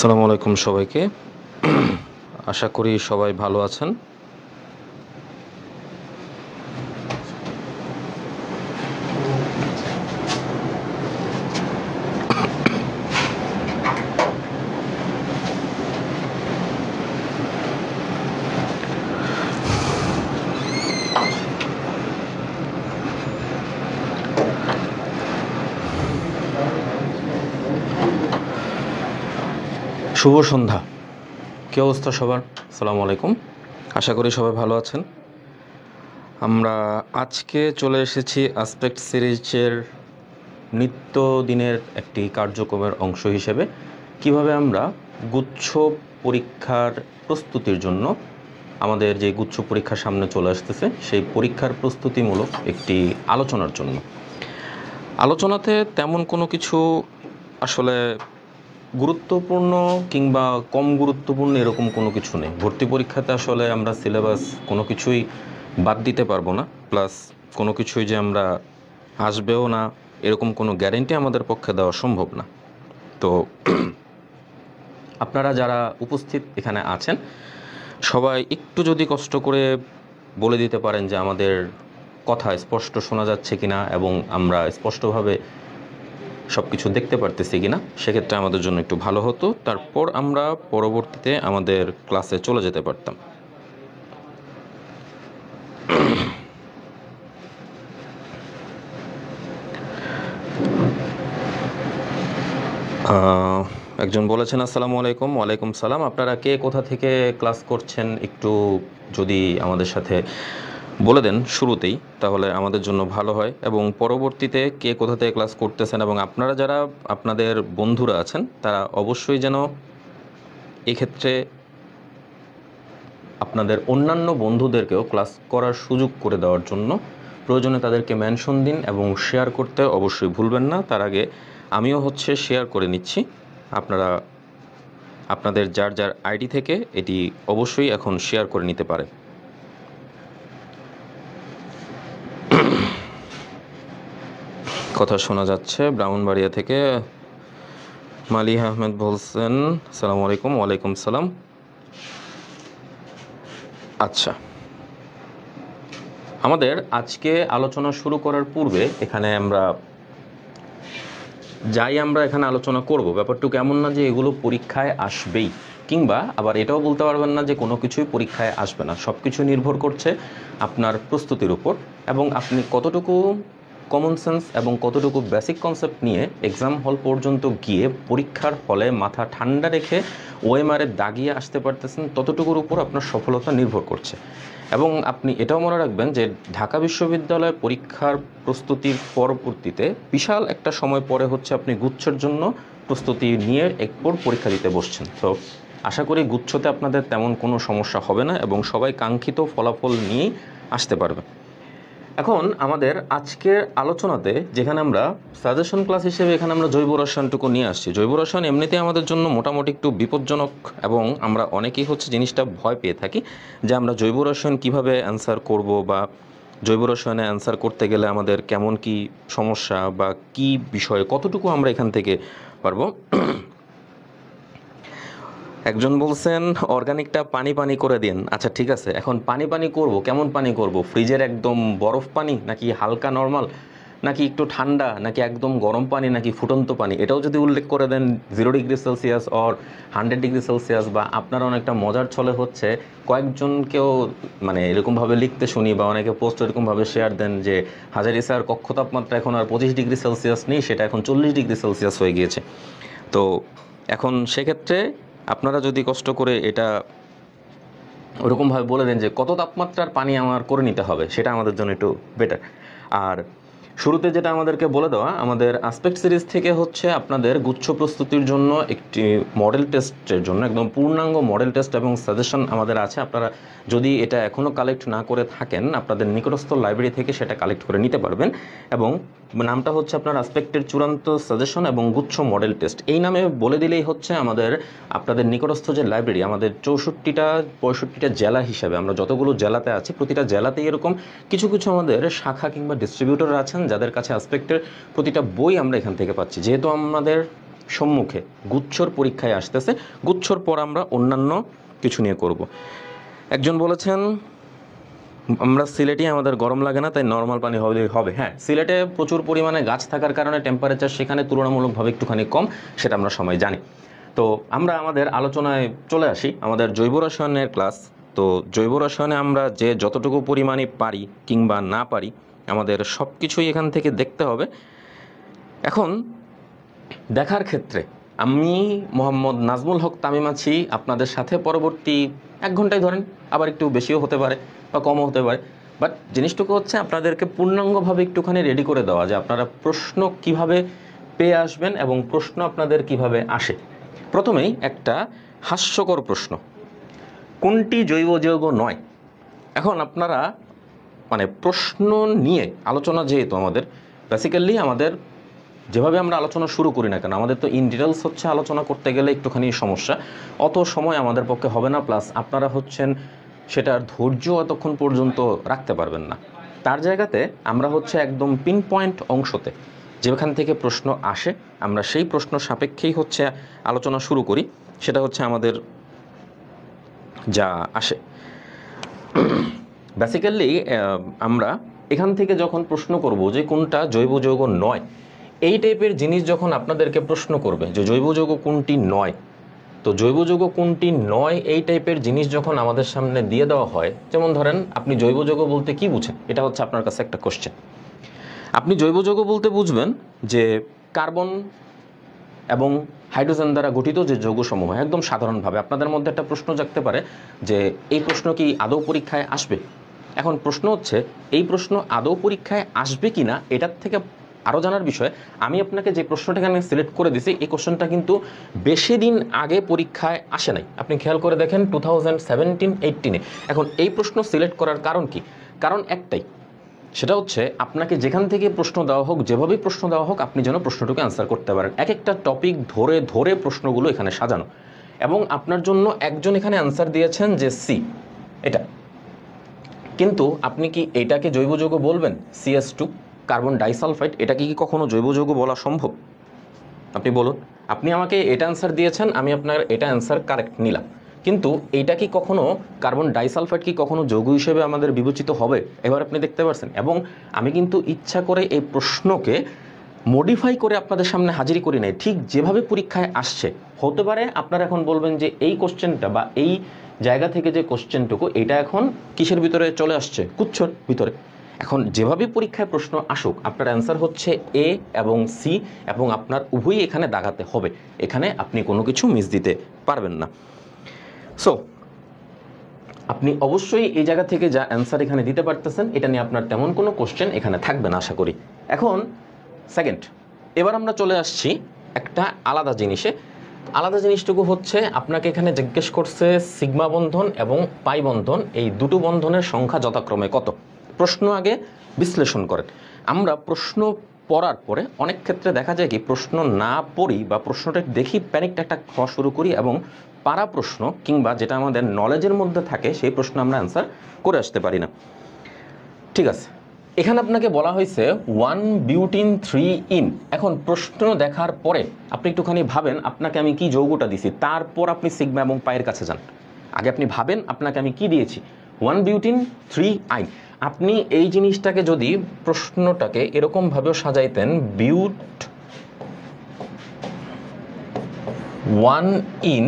আসসালামু আলাইকুম সবাইকে। আশা করি সবাই ভালো আছেন। শুভ সন্ধ্যা। কী অবস্থা সবার? আসসালামু আলাইকুম। আশা করি সবাই ভালো আছেন। আমরা আজকে চলে এসেছি আসপেক্ট সিরিজের নিত্যদিনের একটি কার্যক্রমের অংশ হিসেবে কিভাবে আমরা গুচ্ছ পরীক্ষার প্রস্তুতির জন্য আমাদের যে গুচ্ছ পরীক্ষা সামনে চলে আসতেছে সেই পরীক্ষার প্রস্তুতিমূলক একটি আলোচনার জন্য। আলোচনাতে তেমন কোনো কিছু আসলে গুরুত্বপূর্ণ কিংবা কম গুরুত্বপূর্ণ এরকম কোনো কিছু নেই। ভর্তি পরীক্ষাতে আসলে আমরা সিলেবাস কোনো কিছুই বাদ দিতে পারবো না, প্লাস কোনো কিছুই যে আমরা আসবেও না এরকম কোনো গ্যারেন্টি আমাদের পক্ষে দেওয়া সম্ভব না। তো আপনারা যারা উপস্থিত এখানে আছেন সবাই একটু যদি কষ্ট করে বলে দিতে পারেন যে আমাদের কথা স্পষ্ট শোনা যাচ্ছে কিনা এবং আমরা স্পষ্টভাবে সব কিছু দেখতে পারতেছি কিনা, সেক্ষেত্রে আমাদের জন্য একটু ভালো হতো। তারপর আমরা পরবর্তীতে আমাদের ক্লাসে চলে যেতে পারতাম। একজন বলেছেন আসসালামু আলাইকুম। ওয়ালাইকুম সালাম। আপনারা কে কোথা থেকে ক্লাস করছেন একটু যদি আমাদের সাথে বলে দেন শুরুতেই, তাহলে আমাদের জন্য ভালো হয়। এবং পরবর্তীতে কে কোথা থেকে ক্লাস করতেছেন এবং আপনারা যারা আপনাদের বন্ধুরা আছেন তারা অবশ্যই যেন এক্ষেত্রে আপনাদের অন্যান্য বন্ধুদেরকেও ক্লাস করার সুযোগ করে দেওয়ার জন্য প্রয়োজনে তাদেরকে মেনশন দিন এবং শেয়ার করতে অবশ্যই ভুলবেন না। তার আগে আমিও শেয়ার করে নিচ্ছি। আপনারা আপনাদের যার যার আইডি থেকে এটি অবশ্যই এখন শেয়ার করে নিতে পারেন। কথা শোনা যাচ্ছে ব্রাহ্মণবাড়িয়া থেকে মালিহ আহমেদ বলছেন আসসালামু আলাইকুম। ওয়ালাইকুম সালাম। আচ্ছা, আমাদের আজকে আলোচনা শুরু করার পূর্বে এখানে আমরা এখানে আলোচনা করব ব্যাপারটুকু এমন না যে এগুলো পরীক্ষায় আসবেই, কিংবা আবার এটাও বলতে পারবেন না যে কোনো কিছুই পরীক্ষায় আসবে না। সব কিছু নির্ভর করছে আপনার প্রস্তুতির উপর এবং আপনি কতটুকু কমন সেন্স এবং কতটুকু বেসিক কনসেপ্ট নিয়ে এক্সাম হল পর্যন্ত গিয়ে পরীক্ষার হলে মাথা ঠান্ডা রেখে ওএমআরে দাগিয়ে আসতে পারতেছেন, ততটুকুর উপর আপনার সফলতা নির্ভর করছে। এবং আপনি এটাও মনে রাখবেন যে ঢাকা বিশ্ববিদ্যালয় পরীক্ষার প্রস্তুতির পরবর্তীতে বিশাল একটা সময় পরে আপনি গুচ্ছের জন্য প্রস্তুতি নিয়ে এরপর পরীক্ষা দিতে বসছেন। তো আশা করি গুচ্ছতে আপনাদের তেমন কোনো সমস্যা হবে না এবং সবাই কাঙ্ক্ষিত ফলাফল নিয়েই আসতে পারবে। এখন আমাদের আজকের আলোচনাতে যেখানে আমরা সাজেশন ক্লাস হিসেবে এখানে আমরা জৈব রসায়নটুকু নিয়ে আসছি। জৈব রসায়ন এমনিতেই আমাদের জন্য মোটামুটি একটু বিপজ্জনক এবং আমরা অনেকেই জিনিসটা ভয় পেয়ে থাকি যে আমরা জৈব রসায়ন কীভাবে অ্যান্সার করব বা জৈব রসায়নে অ্যান্সার করতে গেলে আমাদের কেমন কি সমস্যা বা কি বিষয়ে কতটুকু আমরা এখান থেকে পারবো। একজন বলছেন অর্গানিকটা পানি পানি করে দিন। আচ্ছা ঠিক আছে, এখন পানি পানি করব, কেমন পানি করব? ফ্রিজের একদম বরফ পানি, নাকি হালকা নর্মাল, নাকি একটু ঠান্ডা, নাকি একদম গরম পানি, নাকি ফুটন্ত পানি? এটাও যদি উল্লেখ করে দেন 0 degree Celsius or 100 degree Celsius, বা আপনারা অনেকটা মজার ছলে কয়েকজনকেও এরকমভাবে লিখতে শুনি বা অনেকে পোস্ট এরকমভাবে শেয়ার দেন যে হাজারি স্যার কক্ষ তাপমাত্রা এখন আর 25 ডিগ্রি সেলসিয়াস নেই, সেটা এখন 40 ডিগ্রি সেলসিয়াস হয়ে গিয়েছে। তো এখন সেক্ষেত্রে আপনারা যদি কষ্ট করে এটা ওরকমভাবে বলে দেন যে কত তাপমাত্রার পানি আমার করে নিতে হবে, সেটা আমাদের জন্য একটু বেটার। আর শুরুতে যেটা আমাদেরকে বলে দেওয়া, আমাদের আসপেক্ট সিরিজ থেকে আপনাদের গুচ্ছ প্রস্তুতির জন্য একটি মডেল টেস্টের জন্য একদম পূর্ণাঙ্গ মডেল টেস্ট এবং সাজেশন আমাদের আছে। আপনারা যদি এটা এখনও কালেক্ট না করে থাকেন, আপনাদের নিকটস্থ লাইব্রেরি থেকে সেটা কালেক্ট করে নিতে পারবেন। এবং নামটা আপনার আসপেক্টের চূড়ান্ত সাজেশন এবং গুচ্ছ মডেল টেস্ট, এই নামে বলে দিলেই আমাদের আপনাদের নিকটস্থ যে লাইব্রেরি, আমাদের 64-65টা জেলা হিসাবে আমরা যতগুলো জেলাতে আছি, প্রতিটা জেলাতেই এরকম কিছু কিছু আমাদের শাখা কিংবা ডিস্ট্রিবিউটর আছেন যাদের কাছে আসপেক্টের প্রতিটা বই আমরা এখান থেকে পাচ্ছি। যেহেতু আমাদের সম্মুখে গুচ্ছর পরীক্ষায় আসতেছে। গুচ্ছর পর আমরা অন্যান্য কিছু নিয়ে করব। একজন বলেছেন আমরা সিলেটে আমাদের গরম লাগে না, তাই নর্মাল পানি হবে। হ্যাঁ, সিলেটে প্রচুর পরিমাণে গাছ থাকার কারণে টেম্পারেচার সেখানে তুলনামূলকভাবে একটুখানি কম, সেটা আমরা সবাই জানি। তো আমরা আমাদের আলোচনায় চলে আসি, আমাদের জৈব রসায়নের ক্লাস। তো জৈব রসায়নে আমরা যে যতটুকু পরিমাণে পারি কিংবা না পারি, আমাদের সব কিছুই এখান থেকে দেখতে হবে। এখন দেখার ক্ষেত্রে আমি মোহাম্মদ নাজমুল হক তামিম আছি আপনাদের সাথে। পরবর্তী 1 ঘন্টায় ধরেন, আবার একটু বেশিও হতে পারে বা কমও হতে পারে, বাট জিনিসটুকু হচ্ছে আপনাদেরকে পূর্ণাঙ্গভাবে একটুখানি রেডি করে দেওয়া, যে আপনারা প্রশ্ন কিভাবে পেয়ে আসবেন এবং প্রশ্ন আপনাদের কিভাবে আসে। প্রথমেই একটা হাস্যকর প্রশ্ন, কোনটি জৈব যৌগ নয়? এখন আপনারা মানে প্রশ্ন নিয়ে আলোচনা, যেহেতু আমাদের বেসিক্যালি আমাদের যেভাবে আমরা আলোচনা শুরু করি না কেন, আমাদের তো ইন ডিটেলস হচ্ছে আলোচনা করতে গেলে একটুখানি সমস্যা, অত সময় আমাদের পক্ষে হবে না, প্লাস আপনারা হচ্ছেন সেটার ধৈর্য এতক্ষণ পর্যন্ত রাখতে পারবেন না। তার জায়গাতে আমরা হচ্ছে একদম পিন পয়েন্ট অংশতে যেখান থেকে প্রশ্ন আসে আমরা সেই প্রশ্ন সাপেক্ষেই হচ্ছে আলোচনা শুরু করি, সেটা হচ্ছে আমাদের যা আসে। বেসিক্যালি আমরা এখান থেকে যখন প্রশ্ন করব যে কোনটা জৈব যৌগ নয়, এই টাইপের জিনিস যখন আপনাদেরকে প্রশ্ন করবে যে জৈব যৌগ কোনটি নয়, তো জৈব যৌগ কোনটি নয় এই টাইপের জিনিস যখন আমাদের সামনে দিয়ে দেওয়া হয়, যেমন ধরেন আপনি জৈব যৌগ বলতে কি বুঝেন, এটা হচ্ছে আপনার কাছে একটা কোশ্চেন। আপনি জৈব যৌগ বলতে বুঝবেন যে কার্বন এবং হাইড্রোজেন দ্বারা গঠিত যে যৌগসমূহ, একদম সাধারণভাবে আপনাদের মধ্যে একটা প্রশ্ন জাগতে পারে যে এই প্রশ্ন কি আদৌ পরীক্ষায় আসবে। এখন প্রশ্ন হচ্ছে এই প্রশ্ন আদৌ পরীক্ষায় আসবে কি না, এটার থেকে আরও জানার বিষয় আমি আপনাকে যে প্রশ্নটা এখানে সিলেক্ট করে দিছি, এই কোশ্চেনটা কিন্তু বেশি দিন আগে পরীক্ষায় আসে নাই। আপনি খেয়াল করে দেখেন 2017-18-এ। এখন এই প্রশ্ন সিলেক্ট করার কারণ কি? কারণ একটাই, সেটা হচ্ছে আপনাকে যেখান থেকে প্রশ্ন দেওয়া হোক, যেভাবেই প্রশ্ন দেওয়া হোক, আপনি যেন প্রশ্নটুকু অ্যান্সার করতে পারেন। এক একটা টপিক ধরে ধরে প্রশ্নগুলো এখানে সাজানো, এবং আপনার জন্য একজন এখানে অ্যান্সার দিয়েছেন যে সি, এটা কিন্তু আপনি কি এটাকে জৈব যৌগ বলবেন? CS2 কার্বন ডাইসালফাইড, এটা কি কখনো জৈব যৌগ বলা সম্ভব? আপনি বলুন। আপনি আমাকে এটা অ্যান্সার দিয়েছেন, আমি আপনার এটা অ্যান্সার কারেক্ট নিলাম, কিন্তু এটা কি কখনো কার্বন ডাইসালফাইড কি কখনো যৌগ হিসেবে আমাদের বিবেচিত হবে? এবার আপনি দেখতে পাচ্ছেন। এবং আমি কিন্তু ইচ্ছা করে এই প্রশ্নকে মডিফাই করে আপনাদের সামনে হাজিরি করি নাই, ঠিক যেভাবে পরীক্ষায় আসছে। হতে পারে আপনারা এখন বলবেন যে এই কোশ্চেনটা বা এই জায়গা থেকে যে কোশ্চেনটুকু, এটা এখন কিসের ভিতরে চলে আসছে? গুচ্ছর ভিতরে। এখন যেভাবে পরীক্ষায় প্রশ্ন আসুক, আপনার অ্যান্সার হচ্ছে এ এবং সি, এবং আপনার উভয়ই এখানে দাগাতে হবে। এখানে আপনি কোনো কিছু মিস দিতে পারবেন না। সো আপনি অবশ্যই এই জায়গা থেকে যা অ্যান্সার এখানে দিতে পারতেছেন, এটা নিয়ে আপনার তেমন কোনো কোশ্চেন এখানে থাকবে না আশা করি। এখন সেকেন্ড, এবার আমরা চলে আসছি একটা আলাদা জিনিসে। আলাদা জিনিসটুকু হচ্ছে আপনাকে এখানে জিজ্ঞেস করছে সিগমা বন্ধন এবং পাই বন্ধন, এই দুটো বন্ধনের সংখ্যা যথাক্রমে কত। প্রশ্ন আগে বিশ্লেষণ করেন। আমরা প্রশ্ন পড়ার পরে অনেক ক্ষেত্রে দেখা যায় কি প্রশ্ন না পড়ি বা প্রশ্নটা দেখি প্যানিকটা একটা খাওয়া শুরু করি, এবং পারা প্রশ্ন কিংবা যেটা আমাদের নলেজের মধ্যে থাকে সেই প্রশ্ন আমরা অ্যান্সার করে আসতে পারি না। ঠিক আছে, এখানে আপনাকে বলা হয়েছে 1 বিউটিন 3 ইন। এখন প্রশ্ন দেখার পরে আপনি একটুখানি ভাবেন আপনাকে আমি কি যৌগটা দিছি, তারপর আপনি সিগমা এবং পায়ের কাছে যান। আগে আপনি ভাবেন আপনাকে আমি কি দিয়েছি, 1 বিউটিন 3 আইন। আপনি এই জিনিসটাকে যদি প্রশ্নটাকে এরকমভাবেও সাজাইতেন, বিউট 1 ইন,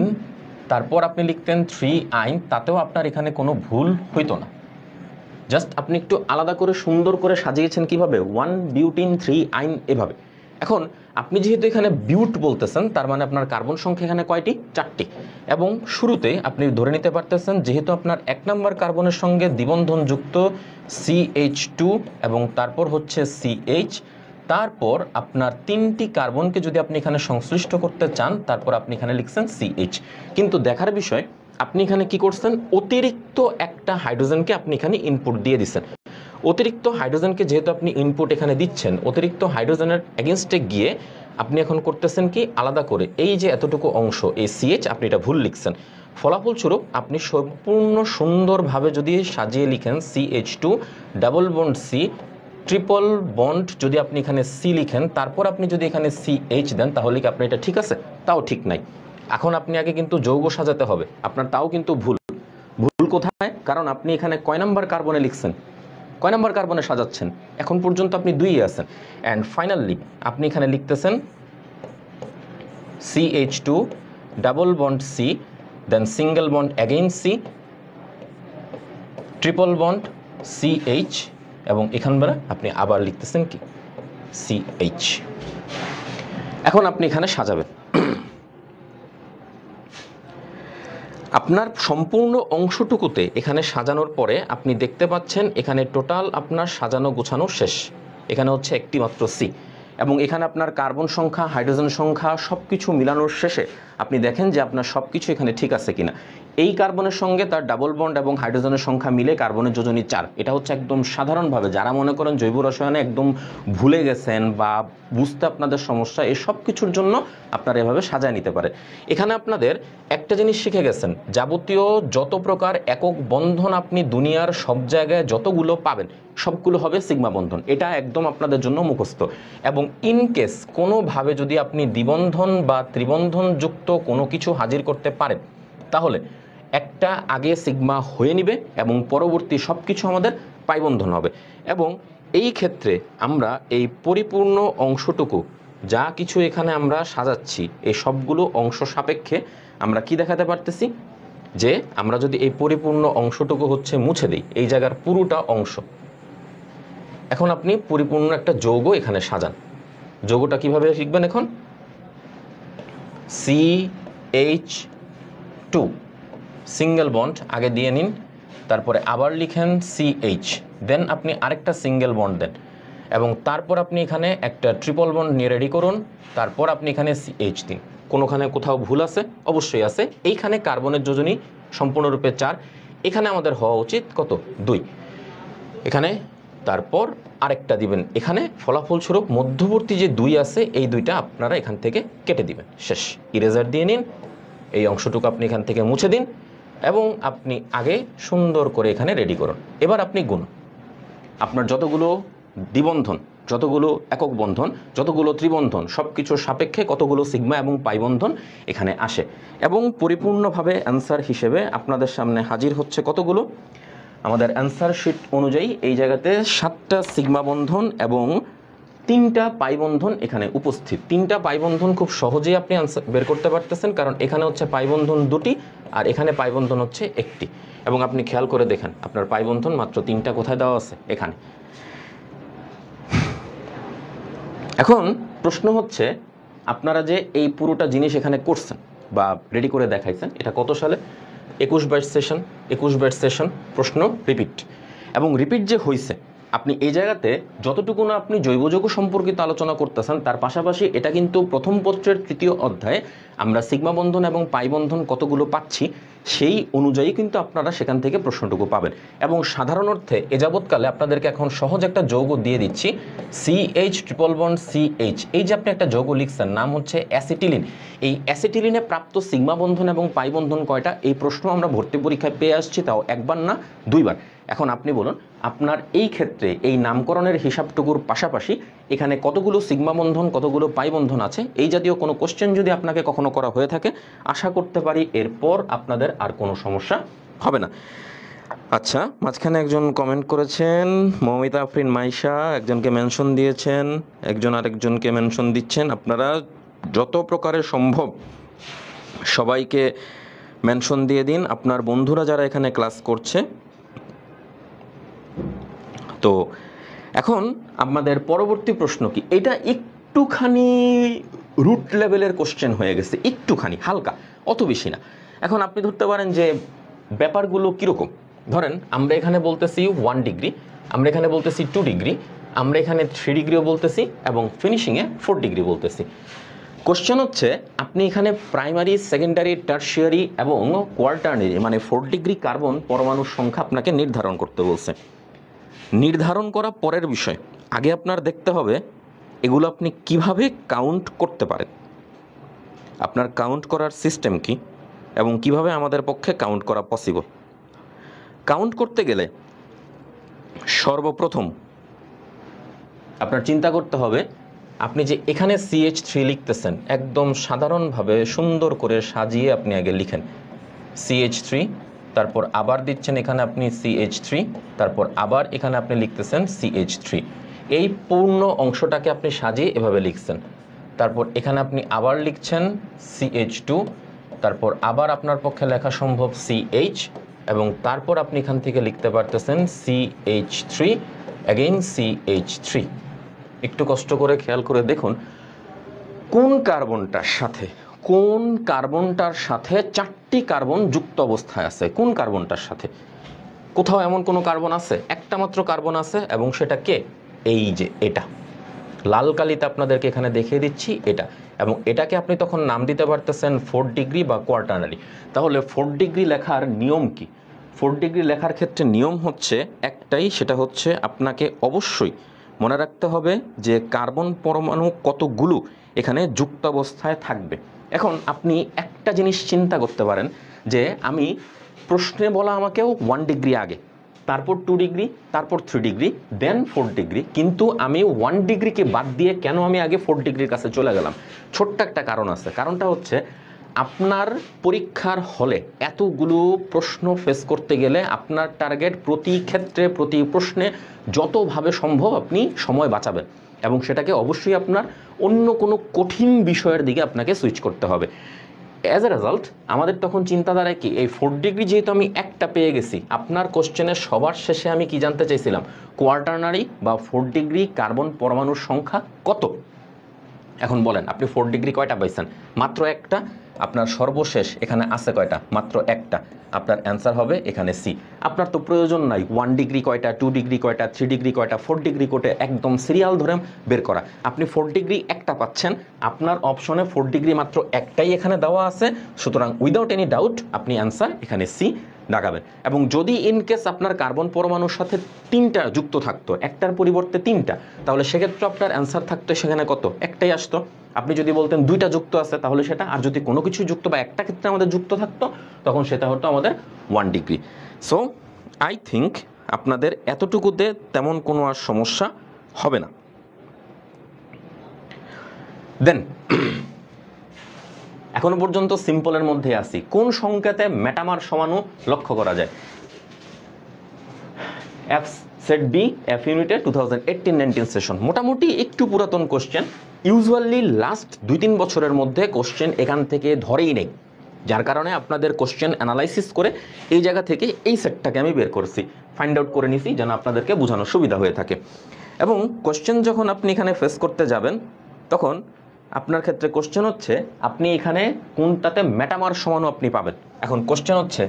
তারপর আপনি লিখতেন 3 আইন, তাতেও আপনার এখানে কোনো ভুল হইতো না। জাস্ট আপনি একটু আলাদা করে সুন্দর করে সাজিয়েছেন কিভাবে, 1 বিউটিন 3 আইন এভাবে। এখন আপনি যেহেতু এখানে বিউট বলতেছেন, তার মানে আপনার কার্বন সংখ্যা এখানে কয়টি? 4টি। এবং শুরুতে আপনি ধরে নিতে পারতেছেন যেহেতু আপনার 1 নম্বর কার্বনের সঙ্গে দ্বিবন্ধনযুক্ত CH2 এবং তারপর হচ্ছে CH, তারপর আপনার 3টি কার্বনকে যদি আপনি এখানে সংশ্লিষ্ট করতে চান, তারপর আপনি এখানে লিখছেন CH। কিন্তু দেখার বিষয় আপনি এখানে কি করছেন, অতিরিক্ত একটা হাইড্রোজেনকে আপনি এখানে ইনপুট দিয়ে দিচ্ছেন। অতিরিক্ত হাইড্রোজেনকে যেহেতু আপনি ইনপুট এখানে দিচ্ছেন, অতিরিক্ত হাইড্রোজেনের এগেনস্টে গিয়ে আপনি এখন করতেছেন কি আলাদা করে এই যে এতটুকু অংশ এই CH, আপনি এটা ভুল লিখছেন। ফলাফলস্বরূপ আপনি সম্পূর্ণ সুন্দরভাবে যদি সাজিয়ে লিখেন CH2 double bond C triple bond যদি আপনি এখানে সি লিখেন, তারপর আপনি যদি এখানে CH দেন, তাহলে কি আপনার এটা ঠিক আছে? তাও ঠিক নাই। এখন আপনি আগে কিন্তু যৌগ সাজাতে হবে, আপনার তাও কিন্তু ভুল। ভুল কোথায়? কারণ আপনি এখানে কয় নাম্বার কার্বনে লিখছেন, কয় নাম্বার কার্বনে সাজাচ্ছেন? এখন পর্যন্ত আপনি 2-ই আছেন। অ্যান্ড ফাইনালি আপনি এখানে লিখতেছেন CH2 double bond C, then single bond again C, triple bond CH, এবং এখানবার আপনি আবার লিখতেছেন কি CH। এখন আপনি এখানে সাজাবেন। আপনার সম্পূর্ণ অংশটুকুতে এখানে সাজানোর পরে আপনি দেখতে পাচ্ছেন এখানে টোটাল আপনার সাজানো গোছানো শেষ। এখানে হচ্ছে একটি মাত্র সি, এবং এখানে আপনার কার্বন সংখ্যা, হাইড্রোজেন সংখ্যা সব কিছু মিলানোর শেষে আপনি দেখেন যে আপনার সব কিছু এখানে ঠিক আছে কিনা। এই কার্বনের সঙ্গে তার ডাবল বন্ড এবং হাইড্রোজেনের সংখ্যা মিলে কার্বনের যোজনী 4। এটা হচ্ছে একদম সাধারণভাবে যারা মনে করেন জৈব রসায়নে একদম ভুলে গেছেন বা বুঝতে আপনাদের সমস্যা, এই সব কিছুর জন্য আপনারা এভাবে সাজায় নিতে পারে। এখানে আপনাদের একটা জিনিস শিখে গেছেন, যাবতীয় যত প্রকার একক বন্ধন আপনি দুনিয়ার সব জায়গায় যতগুলো পাবেন সবগুলো হবে সিগমা বন্ধন। এটা একদম আপনাদের জন্য মুখস্থ। এবং ইনকেস কোনোভাবে যদি আপনি দ্বিবন্ধন বা ত্রিবন্ধন যুক্ত কোনো কিছু হাজির করতে পারেন, তাহলে একটা আগে সিগমা হয়ে নিবে এবং পরবর্তী সব কিছু আমাদের পাই বন্ধন হবে। এবং এই ক্ষেত্রে আমরা এই পরিপূর্ণ অংশটুকু যা কিছু এখানে আমরা সাজাচ্ছি, এই সবগুলো অংশ সাপেক্ষে আমরা কি দেখাতে পারতেছি, যে আমরা যদি এই পরিপূর্ণ অংশটুকু হচ্ছে মুছে দিই, এই জায়গার পুরোটা অংশ, এখন আপনি পরিপূর্ণ একটা যৌগ এখানে সাজান। যৌগটা কিভাবে শিখবেন? এখন CH2 সিঙ্গেল বন্ড আগে দিয়ে নিন, তারপরে আবার লিখেন CH, দেন আপনি আরেকটা সিঙ্গেল বন্ড দেন, এবং তারপর আপনি এখানে একটা ট্রিপল বন্ড নিয়ে রেডি করুন, তারপর আপনি এখানে CH দিন। কোনোখানে কোথাও ভুল আছে? অবশ্যই আছে। এইখানে কার্বনের যোজনী সম্পূর্ণরূপে 4, এখানে আমাদের হওয়া উচিত কত? 2। এখানে তারপর আরেকটা দিবেন এখানে, ফলাফলস্বরূপ মধ্যবর্তী যে 2 আছে এই 2টা আপনারা এখান থেকে কেটে দিবেন। শেষ। ইরেজার দিয়ে নিন, এই অংশটুকু আপনি এখান থেকে মুছে দিন, এবং আপনি আগে সুন্দর করে এখানে রেডি করুন। এবার আপনি গুণ, আপনার যতগুলো দ্বিবন্ধন, যতগুলো একক বন্ধন, যতগুলো ত্রিবন্ধন, সব কিছুর সাপেক্ষে কতগুলো সিগমা এবং পাই বন্ধন এখানে আসে। এবং পরিপূর্ণভাবে অ্যান্সার হিসেবে আপনাদের সামনে হাজির হচ্ছে কতগুলো, আমাদের অ্যান্সার শিট অনুযায়ী এই জায়গাতে 7টা সিগমা বন্ধন এবং 3টা পাই বন্ধন এখানে উপস্থিত। 3টা পাই বন্ধন খুব সহজেই আপনি আনসার বের করতে পারতেছেন, কারণ এখানে হচ্ছে পাই বন্ধন 2টি আর এখানে পাই বন্ধন হচ্ছে 1টি। এবং আপনি খেয়াল করে দেখেন আপনার পাই বন্ধন মাত্র 3টা কোথায় দেওয়া আছে? এখানে। এখন প্রশ্ন হচ্ছে, আপনারা যে এই পুরোটা জিনিস এখানে করছেন বা রেডি করে দেখাইছেন, এটা কত সালে? 21-22 সেশন। 21-22 সেশন প্রশ্ন রিপিট, এবং রিপিট যে হয়েছে, আপনি এই জায়গাতে যতটুকু না আপনি জৈব যৌগ সম্পর্কিত আলোচনা করতেছেন, তার পাশাপাশি এটা কিন্তু প্রথম পত্রের 3য় অধ্যায়ে আমরা সিগমা বন্ধন এবং পাই বন্ধন কতগুলো পাচ্ছি সেই অনুযায়ী কিন্তু আপনারা সেখান থেকে প্রশ্নটুকু পাবেন। এবং সাধারণ অর্থে এ যাবৎকালে আপনাদেরকে এখন সহজ একটা যৌগ দিয়ে দিচ্ছি, CH ট্রিপল বন্ড CH। এই যে আপনি একটা যৌগ লিখছেন, নাম হচ্ছে অ্যাসিটিলিন। এই অ্যাসিটিলিনে প্রাপ্ত সিগমা বন্ধন এবং পাই বন্ধন কয়টা? এই প্রশ্ন আমরা ভর্তি পরীক্ষায় পেয়ে আসছি, তাও একবার না 2বার। এখন আপনি বলুন, আপনার এই ক্ষেত্রে এই নামকরণের হিসাবটুকুর পাশাপাশি এখানে কতগুলো সিগমা বন্ধন, কতগুলো পাই বন্ধন আছে, এই জাতীয় কোনো কোশ্চেন যদি আপনাকে কখনো করা হয়ে থাকে, আশা করতে পারি এরপর আপনাদের আর কোনো সমস্যা হবে না। আচ্ছা, মাঝখানে একজন কমেন্ট করেছেন, মৌমিতা আফরিন মাইশা, একজনকে মেনশন দিয়েছেন, একজন আরেকজনকে মেনশন দিচ্ছেন। আপনারা যত প্রকারের সম্ভব সবাইকে মেনশন দিয়ে দিন, আপনার বন্ধুরা যারা এখানে ক্লাস করছে। তো এখন আমাদের পরবর্তী প্রশ্ন কি? এটা একটুখানি রুট লেভেলের কোশ্চেন হয়ে গেছে, একটুখানি হালকা, অত বেশি না। এখন আপনি ধরতে পারেন যে ব্যাপারগুলো কীরকম। ধরেন আমরা এখানে বলতেছি 1 ডিগ্রি, আমরা এখানে বলতেছি 2 ডিগ্রি, আমরা এখানে 3 ডিগ্রিও বলতেছি, এবং ফিনিশিংয়ে 4 ডিগ্রি বলতেছি। কোশ্চেন হচ্ছে, আপনি এখানে প্রাইমারি, সেকেন্ডারি, টার্সিয়ারি এবং কোয়ার্টারনারি মানে 4 ডিগ্রি কার্বন পরমাণুর সংখ্যা আপনাকে নির্ধারণ করতে বলছে। নির্ধারণ করা পরের বিষয়, আগে আপনার দেখতে হবে এগুলো আপনি কিভাবে কাউন্ট করতে পারেন, আপনার কাউন্ট করার সিস্টেম কি, এবং কিভাবে আমাদের পক্ষে কাউন্ট করা পসিবল। কাউন্ট করতে গেলে সর্বপ্রথম আপনার চিন্তা করতে হবে, আপনি যে এখানে CH3 লিখতেছেন একদম সাধারণভাবে সুন্দর করে সাজিয়ে আপনি আগে লিখেন CH3, তারপর আবার দিচ্ছেন এখানে আপনি CH3, তারপর আবার এখানে আপনি লিখতেছেন CH3। এই পূর্ণ অংশটাকে আপনি সাজিয়ে এভাবে লিখছেন। তারপর এখানে আপনি আবার লিখছেন CH2, তারপর আবার আপনার পক্ষে লেখা সম্ভব CH, এবং তারপর আপনি এখান থেকে লিখতে পারতেছেন CH3 অ্যাগেইন CH3। একটু কষ্ট করে খেয়াল করে দেখুন কোন কার্বনটার সাথে 4টি কার্বন যুক্ত অবস্থায় আছে। কোন কার্বনটার সাথে? কোথাও এমন কোনো কার্বন আছে? একটা মাত্র কার্বন আছে, এবং সেটা কে? এই যে এটা লাল কালিতে আপনাদেরকে এখানে দেখিয়ে দিচ্ছি এটা, এবং এটাকে আপনি তখন নাম দিতে পারতেছেন 4 ডিগ্রি বা কোয়ার্টারনারি। তাহলে 4 ডিগ্রি লেখার নিয়ম কি? 4 ডিগ্রি লেখার ক্ষেত্রে নিয়ম হচ্ছে একটাই, সেটা হচ্ছে আপনাকে অবশ্যই মনে রাখতে হবে যে কার্বন পরমাণু কতগুলো এখানে যুক্ত অবস্থায় থাকবে। এখন আপনি একটা জিনিস চিন্তা করতে পারেন যে আমি প্রশ্নে বলা আমাকেও 1 ডিগ্রি আগে, তারপর 2 ডিগ্রি, তারপর 3 ডিগ্রি, দেন 4 ডিগ্রি, কিন্তু আমি 1 ডিগ্রিকে বাদ দিয়ে কেন আমি আগে 4 ডিগ্রির কাছে চলে গেলাম? ছোট্ট একটা কারণ আছে। কারণটা হচ্ছে আপনার পরীক্ষার হলে এতগুলো প্রশ্ন ফেস করতে গেলে আপনার টার্গেট প্রতি ক্ষেত্রে প্রতি প্রশ্নে যতভাবে সম্ভব আপনি সময় বাঁচাবেন, এবং সেটাকে অবশ্যই আপনার অন্য কোনো কঠিন বিষয়ের দিকে আপনাকে সুইচ করতে হবে। অ্যাজ এ রেজাল্ট আমাদের তখন চিন্তাধারায় কি, এই 4 ডিগ্রি যেহেতু আমি একটা পেয়ে গেছি, আপনার কোশ্চেনের সবার শেষে আমি কি জানতে চাইছিলাম? কোয়ার্টারনারি বা 4 ডিগ্রি কার্বন পরমাণুর সংখ্যা কত? এখন বলেন আপনি 4 ডিগ্রি কয়টা পাইছেন? মাত্র একটা। আপনার সর্বশেষ এখানে আছে কয়টা? মাত্র একটা। আপনার অ্যান্সার হবে এখানে সি। আপনার তো প্রয়োজন নাই 1 ডিগ্রি কয়টা, 2 ডিগ্রি কয়টা, 3 ডিগ্রি কয়টা, 4 ডিগ্রি কোটে একদম সিরিয়াল ধরে বের করা। আপনি 4 ডিগ্রি একটা পাচ্ছেন, আপনার অপশনে 4 ডিগ্রি মাত্র একটাই এখানে দেওয়া আছে, সুতরাং উইদাউট এনি ডাউট আপনি অ্যান্সার এখানে সি লাগাবেন। এবং যদি ইনকেস আপনার কার্বন পরমাণুর সাথে 3টা যুক্ত থাকতো, একটার পরিবর্তে 3টা, তাহলে সেক্ষেত্রে আপনার অ্যান্সার থাকতো সেখানে কত? একটাই আসতো। আপনি যদি বলতেন 2টা যুক্ত আছে তাহলে সেটা, আর যদি কোনো কিছু যুক্ত বা একটা ক্ষেত্রে আমাদের যুক্ত থাকতো তখন সেটা হতো আমাদের 1 ডিগ্রি। সো আই থিঙ্ক আপনাদের এতটুকুতে তেমন কোনো আর সমস্যা হবে না। দেন এখনো পর্যন্ত সিম্পলের মধ্যে আসি। কোন সংকেতে মেটামার সমাণু লক্ষ্য করা যায়? এফ সেট বি এফ ইউনিটের 2018-19 সেশন, মোটামুটি একটু পুরাতন কোশ্চেন। ইউজুয়ালি লাস্ট 2-3 বছরের মধ্যে কোশ্চেন এখান থেকে ধরেই নেই, যার কারণে আপনাদের কোশ্চেন অ্যানালাইসিস করে এই জায়গা থেকে এই সেটটাকে আমি বের করছি, ফাইন্ড আউট করে নিছি যেন আপনাদেরকে বোঝানোর সুবিধা হয়ে থাকে। এবং কোশ্চেন যখন আপনি এখানে ফেস করতে যাবেন তখন আপনার ক্ষেত্রে কোশ্চেন হচ্ছে আপনি এখানে কোনটাতে মেটামার সমাণু আপনি পাবেন। এখন কোশ্চেন হচ্ছে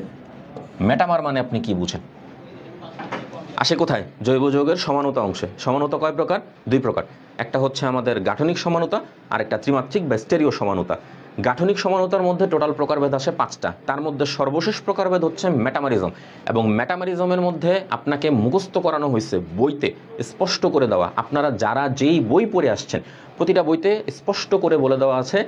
মেটামার মানে আপনি কি বুঝেন? আসে কোথায়? জৈব যৌগের সমানুতা অংশে। সমানুতা কয় প্রকার? 2 প্রকার। একটা হচ্ছে আমাদের গাঠনিক সমানুতা, আর একটা ত্রিমাত্রিক বা স্টেরিও সমানুতা। গাঠনিক সমানুতার মধ্যে টোটাল প্রকারভেদ আসে 5টা, তার মধ্যে সর্বশেষ প্রকারভেদ হচ্ছে মেটামারিজম। এবং মেটামারিজমের মধ্যে আপনাকে মুখস্থ করানো হয়েছে বইতে স্পষ্ট করে দেওয়া, আপনারা যারা যেই বই পড়ে আসছেন প্রতিটা বইতে স্পষ্ট করে বলে দেওয়া আছে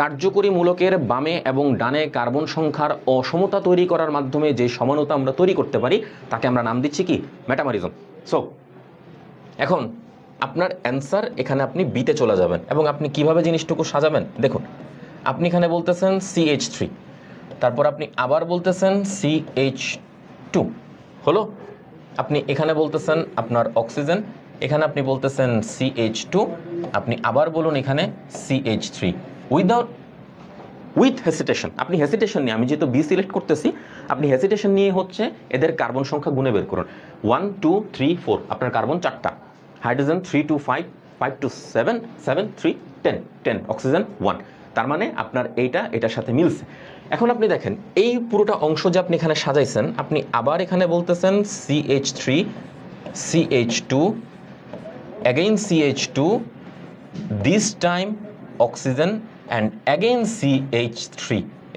কার্যকরী মূলকের বামে এবং ডানে কার্বন সংখ্যার অসমতা তৈরি করার মাধ্যমে যে সমানুতা আমরা তৈরি করতে পারি তাকে আমরা নাম দিচ্ছি কি? মেটামারিজম। সো এখন আপনার অ্যান্সার এখানে আপনি বিতে চলে যাবেন, এবং আপনি কিভাবে জিনিসটুকু সাজাবেন দেখুন। আপনি এখানে বলতেছেন CH3, তারপর আপনি আবার বলতেছেন CH2 হলো, আপনি এখানে বলতেছেন আপনার অক্সিজেন, এখানে আপনি বলতেছেন CH2, আপনি আবার বলুন এখানে CH3 উইথ হেসিটেশন। আপনি হেসিটেশন নিয়ে, আমি যেহেতু বি সিলেক্ট করতেছি, আপনি হেসিটেশন নিয়ে হচ্ছে এদের কার্বন সংখ্যা গুণে বের করুন। 1 2 3 4 আপনার কার্বন 4টা, হাইড্রোজেন 3 2 5 5 2 7 7 3 10 10, অক্সিজেন 1, তার মানে আপনার এটার সাথে মিলছে। এখন আপনি দেখেন এই পুরোটা অংশ যে আপনি এখানে সাজাইছেন, আপনি আবার এখানে বলতেছেন CH3 CH2 again CH2, this time oxygen and again CH3।